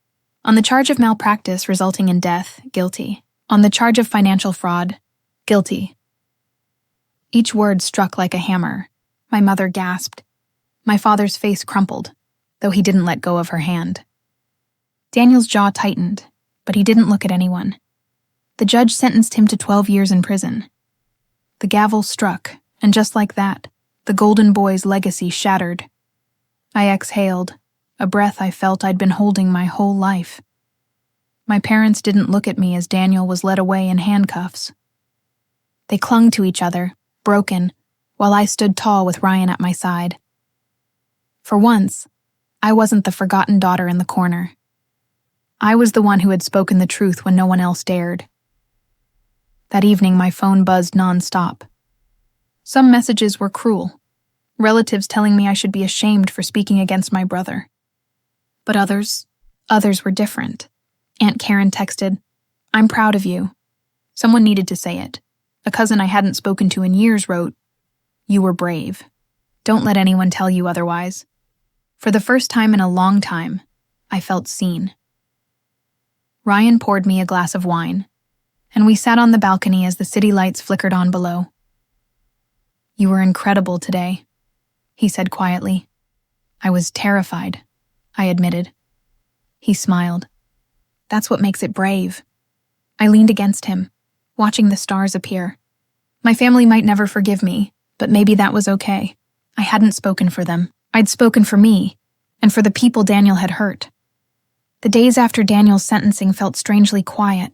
On the charge of malpractice resulting in death, guilty. On the charge of financial fraud, guilty." Each word struck like a hammer. My mother gasped. My father's face crumpled, though he didn't let go of her hand. Daniel's jaw tightened, but he didn't look at anyone. The judge sentenced him to 12 years in prison. The gavel struck, and just like that, the golden boy's legacy shattered. I exhaled, a breath I felt I'd been holding my whole life. My parents didn't look at me as Daniel was led away in handcuffs. They clung to each other, broken, while I stood tall with Ryan at my side. For once, I wasn't the forgotten daughter in the corner. I was the one who had spoken the truth when no one else dared. That evening, my phone buzzed nonstop. Some messages were cruel, relatives telling me I should be ashamed for speaking against my brother. But others were different. Aunt Karen texted, "I'm proud of you." Someone needed to say it. A cousin I hadn't spoken to in years wrote, "You were brave. Don't let anyone tell you otherwise." For the first time in a long time, I felt seen. Ryan poured me a glass of wine, and we sat on the balcony as the city lights flickered on below. "You were incredible today," he said quietly. "I was terrified," I admitted. He smiled. "That's what makes it brave." I leaned against him, watching the stars appear. My family might never forgive me, but maybe that was okay. I hadn't spoken for them. I'd spoken for me, and for the people Daniel had hurt. The days after Daniel's sentencing felt strangely quiet,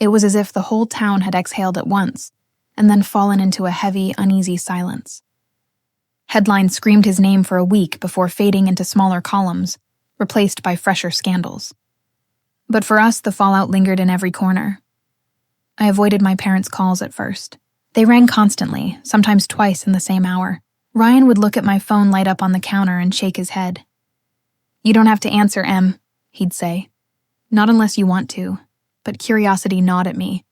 It was as if the whole town had exhaled at once, and then fallen into a heavy, uneasy silence. Headlines screamed his name for a week before fading into smaller columns, replaced by fresher scandals. But for us, the fallout lingered in every corner. I avoided my parents' calls at first. They rang constantly, sometimes twice in the same hour. Ryan would look at my phone light up on the counter and shake his head. "You don't have to answer, Em," he'd say. "Not unless you want to." But curiosity gnawed at me.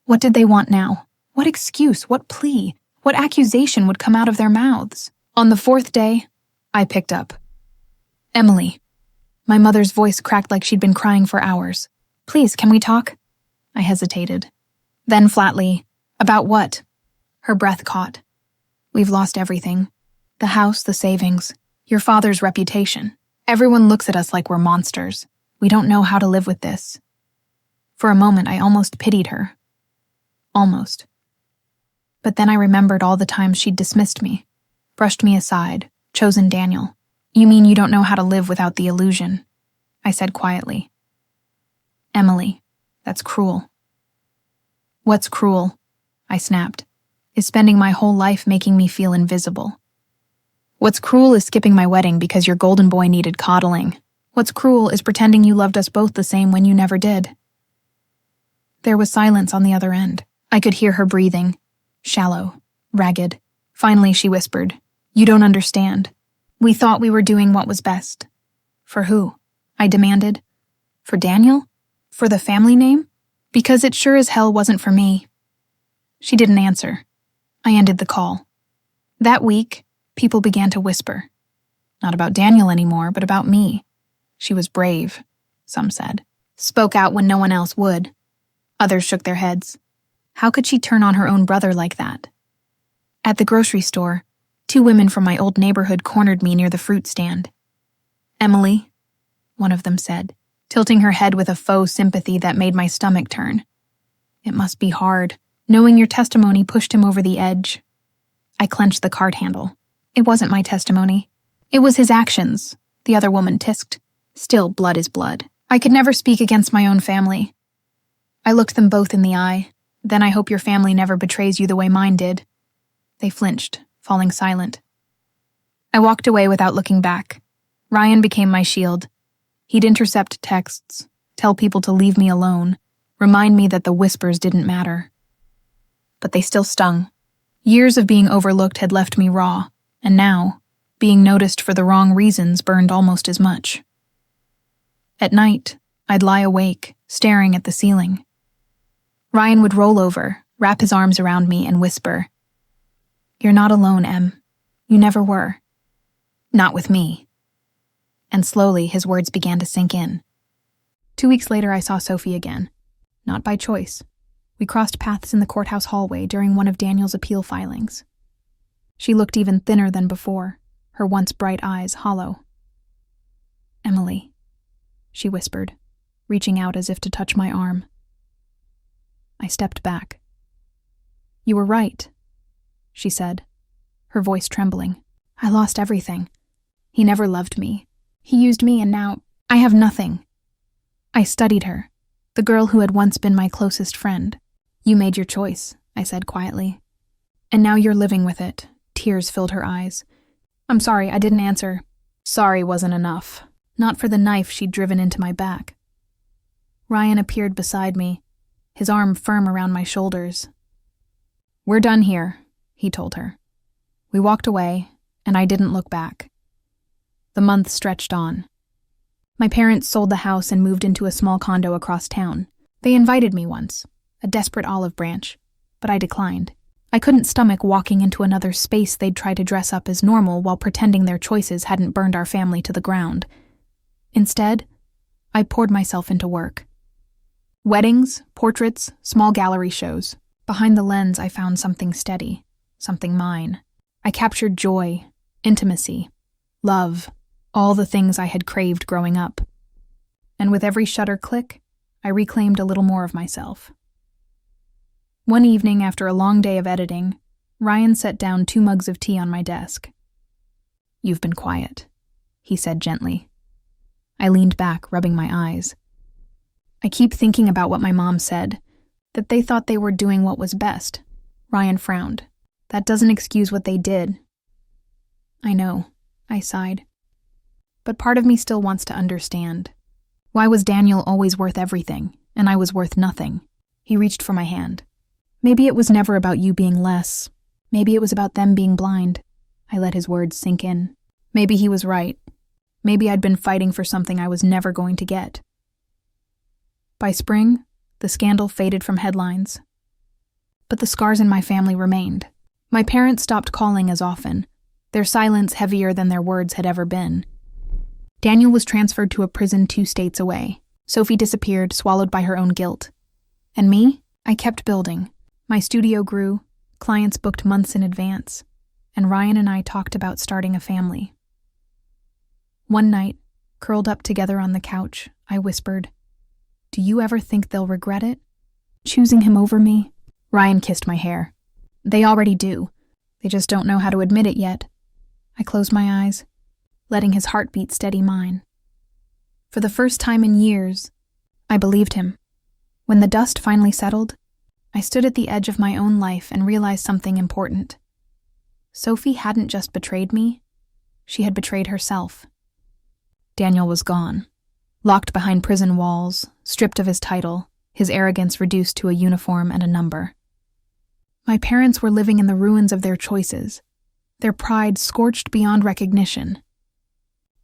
What did they want now? What excuse, what plea, what accusation would come out of their mouths? On the fourth day, I picked up. "Emily." My mother's voice cracked like she'd been crying for hours. "Please, can we talk?" I hesitated. Then flatly, "About what?" Her breath caught. "We've lost everything. The house, the savings, your father's reputation. Everyone looks at us like we're monsters. We don't know how to live with this." For a moment, I almost pitied her. Almost. But then I remembered all the times she'd dismissed me, brushed me aside, chosen Daniel. "You mean you don't know how to live without the illusion?" I said quietly. "Emily, that's cruel." "What's cruel?" I snapped. "Is spending my whole life making me feel invisible. What's cruel is skipping my wedding because your golden boy needed coddling. What's cruel is pretending you loved us both the same when you never did." There was silence on the other end. I could hear her breathing, shallow, ragged. Finally, she whispered, "You don't understand. We thought we were doing what was best." "For who?" I demanded. "For Daniel? For the family name? Because it sure as hell wasn't for me." She didn't answer. I ended the call. That week, people began to whisper. Not about Daniel anymore, but about me. She was brave, some said. Spoke out when no one else would. Others shook their heads. How could she turn on her own brother like that? At the grocery store, 2 women from my old neighborhood cornered me near the fruit stand. "Emily," one of them said, tilting her head with a faux sympathy that made my stomach turn. "It must be hard, knowing your testimony pushed him over the edge." I clenched the cart handle. "It wasn't my testimony. It was his actions," the other woman tisked. "Still, blood is blood. I could never speak against my own family." I looked them both in the eye. "Then I hope your family never betrays you the way mine did." They flinched, falling silent. I walked away without looking back. Ryan became my shield. He'd intercept texts, tell people to leave me alone, remind me that the whispers didn't matter. But they still stung. Years of being overlooked had left me raw, and now, being noticed for the wrong reasons burned almost as much. At night, I'd lie awake, staring at the ceiling. Ryan would roll over, wrap his arms around me, and whisper, "You're not alone, Em. You never were. Not with me." And slowly, his words began to sink in. 2 weeks later, I saw Sophie again. Not by choice. We crossed paths in the courthouse hallway during one of Daniel's appeal filings. She looked even thinner than before, her once bright eyes hollow. "Emily," she whispered, reaching out as if to touch my arm. I stepped back. "You were right," she said, her voice trembling. "I lost everything. He never loved me. He used me, and now I have nothing." I studied her, the girl who had once been my closest friend. "You made your choice," I said quietly. "And now you're living with it." Tears filled her eyes. "I'm sorry, I didn't answer." Sorry wasn't enough. Not for the knife she'd driven into my back. Ryan appeared beside me, his arm firm around my shoulders. "We're done here," he told her. We walked away, and I didn't look back. The months stretched on. My parents sold the house and moved into a small condo across town. They invited me once, a desperate olive branch, but I declined. I couldn't stomach walking into another space they'd try to dress up as normal while pretending their choices hadn't burned our family to the ground. Instead, I poured myself into work. Weddings, portraits, small gallery shows. Behind the lens, I found something steady, something mine. I captured joy, intimacy, love, all the things I had craved growing up. And with every shutter click, I reclaimed a little more of myself. One evening after a long day of editing, Ryan set down 2 mugs of tea on my desk. "You've been quiet," he said gently. I leaned back, rubbing my eyes. "I keep thinking about what my mom said. That they thought they were doing what was best. Ryan frowned. That doesn't excuse what they did. I know, I sighed. But part of me still wants to understand. Why was Daniel always worth everything, and I was worth nothing? He reached for my hand. Maybe it was never about you being less. Maybe it was about them being blind. I let his words sink in. Maybe he was right. Maybe I'd been fighting for something I was never going to get. By spring, the scandal faded from headlines. But the scars in my family remained. My parents stopped calling as often, their silence heavier than their words had ever been. Daniel was transferred to a prison 2 states away. Sophie disappeared, swallowed by her own guilt. And me? I kept building. My studio grew, clients booked months in advance, and Ryan and I talked about starting a family. One night, curled up together on the couch, I whispered, "Do you ever think they'll regret it? Choosing him over me?" Ryan kissed my hair. "They already do. They just don't know how to admit it yet." I closed my eyes, letting his heartbeat steady mine. For the first time in years, I believed him. When the dust finally settled, I stood at the edge of my own life and realized something important. Sophie hadn't just betrayed me, she had betrayed herself. Daniel was gone, locked behind prison walls, stripped of his title, his arrogance reduced to a uniform and a number. My parents were living in the ruins of their choices, their pride scorched beyond recognition.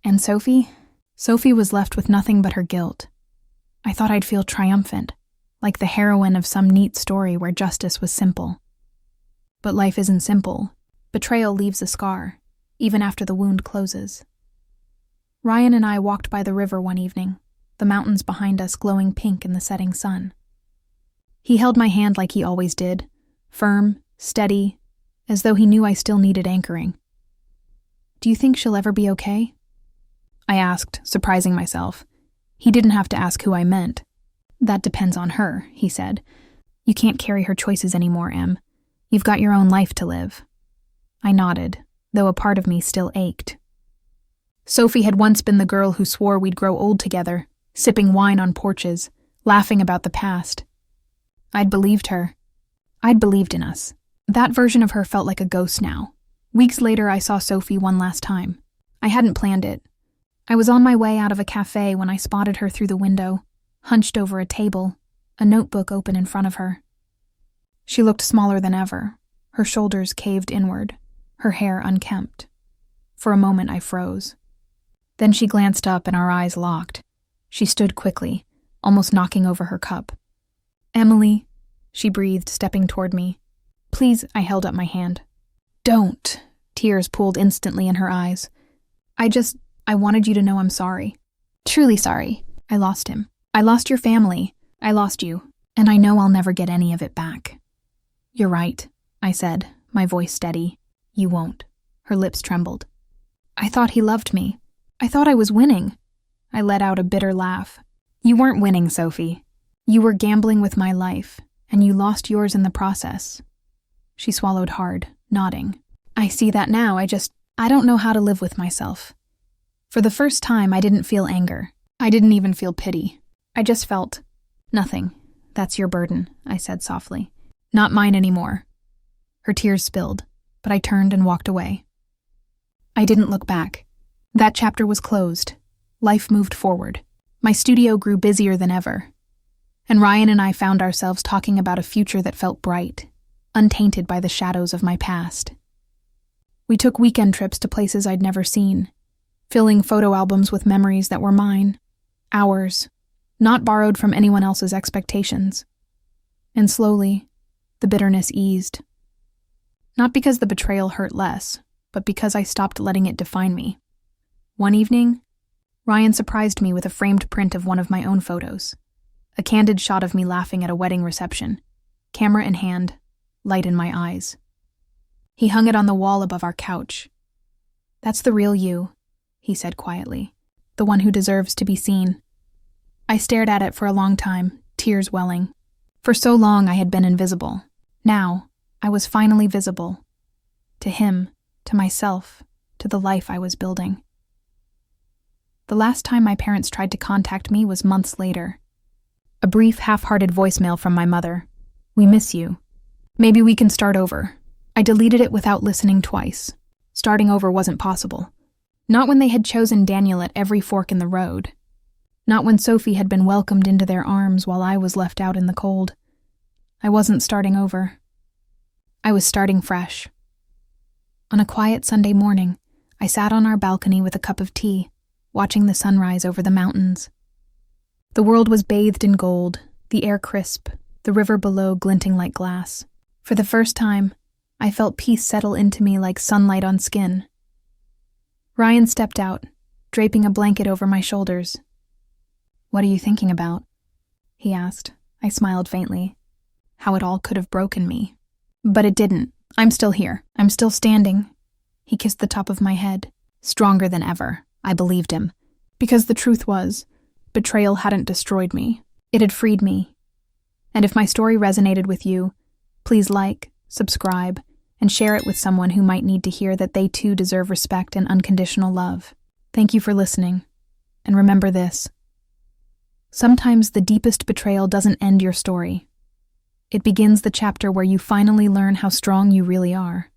And Sophie was left with nothing but her guilt. I thought I'd feel triumphant, like the heroine of some neat story where justice was simple. But life isn't simple. Betrayal leaves a scar, even after the wound closes. Ryan and I walked by the river one evening, the mountains behind us glowing pink in the setting sun. He held my hand like he always did, firm, steady, as though he knew I still needed anchoring. "Do you think she'll ever be okay?" I asked, surprising myself. He didn't have to ask who I meant. "That depends on her," he said. "You can't carry her choices anymore, Em. You've got your own life to live." I nodded, though a part of me still ached. Sophie had once been the girl who swore we'd grow old together, sipping wine on porches, laughing about the past. I'd believed her. I'd believed in us. That version of her felt like a ghost now. Weeks later, I saw Sophie one last time. I hadn't planned it. I was on my way out of a cafe when I spotted her through the window, hunched over a table, a notebook open in front of her. She looked smaller than ever, her shoulders caved inward, her hair unkempt. For a moment, I froze. Then she glanced up and our eyes locked. She stood quickly, almost knocking over her cup. "Emily," she breathed, stepping toward me. "Please," I held up my hand. "Don't." Tears pooled instantly in her eyes. I wanted you to know I'm sorry. Truly sorry. I lost him. I lost your family. I lost you. And I know I'll never get any of it back." "You're right," I said, my voice steady. "You won't." Her lips trembled. "I thought he loved me. I thought I was winning." I let out a bitter laugh. "You weren't winning, Sophie. You were gambling with my life, and you lost yours in the process." She swallowed hard, nodding. "I see that now. I don't know how to live with myself." For the first time, I didn't feel anger. I didn't even feel pity. I just felt, "Nothing. That's your burden," I said softly. "Not mine anymore." Her tears spilled, but I turned and walked away. I didn't look back. That chapter was closed. Life moved forward. My studio grew busier than ever. And Ryan and I found ourselves talking about a future that felt bright, untainted by the shadows of my past. We took weekend trips to places I'd never seen, filling photo albums with memories that were mine, ours, not borrowed from anyone else's expectations. And slowly, the bitterness eased. Not because the betrayal hurt less, but because I stopped letting it define me. One evening, Ryan surprised me with a framed print of one of my own photos, a candid shot of me laughing at a wedding reception, camera in hand, light in my eyes. He hung it on the wall above our couch. "That's the real you," he said quietly, "the one who deserves to be seen." I stared at it for a long time, tears welling. For so long I had been invisible. Now, I was finally visible. To him, to myself, to the life I was building. The last time my parents tried to contact me was months later. A brief, half-hearted voicemail from my mother, We miss you. Maybe we can start over. I deleted it without listening twice. Starting over wasn't possible. Not when they had chosen Daniel at every fork in the road. Not when Sophie had been welcomed into their arms while I was left out in the cold. I wasn't starting over. I was starting fresh. On a quiet Sunday morning, I sat on our balcony with a cup of tea, watching the sunrise over the mountains. The world was bathed in gold, the air crisp, the river below glinting like glass. For the first time, I felt peace settle into me like sunlight on skin. Ryan stepped out, draping a blanket over my shoulders. "What are you thinking about?" he asked. I smiled faintly. How it all could have broken me. But it didn't. I'm still here. I'm still standing. He kissed the top of my head. Stronger than ever. I believed him. Because the truth was, betrayal hadn't destroyed me. It had freed me. And if my story resonated with you, please like, subscribe, and share it with someone who might need to hear that they too deserve respect and unconditional love. Thank you for listening. And remember this. Sometimes the deepest betrayal doesn't end your story. It begins the chapter where you finally learn how strong you really are.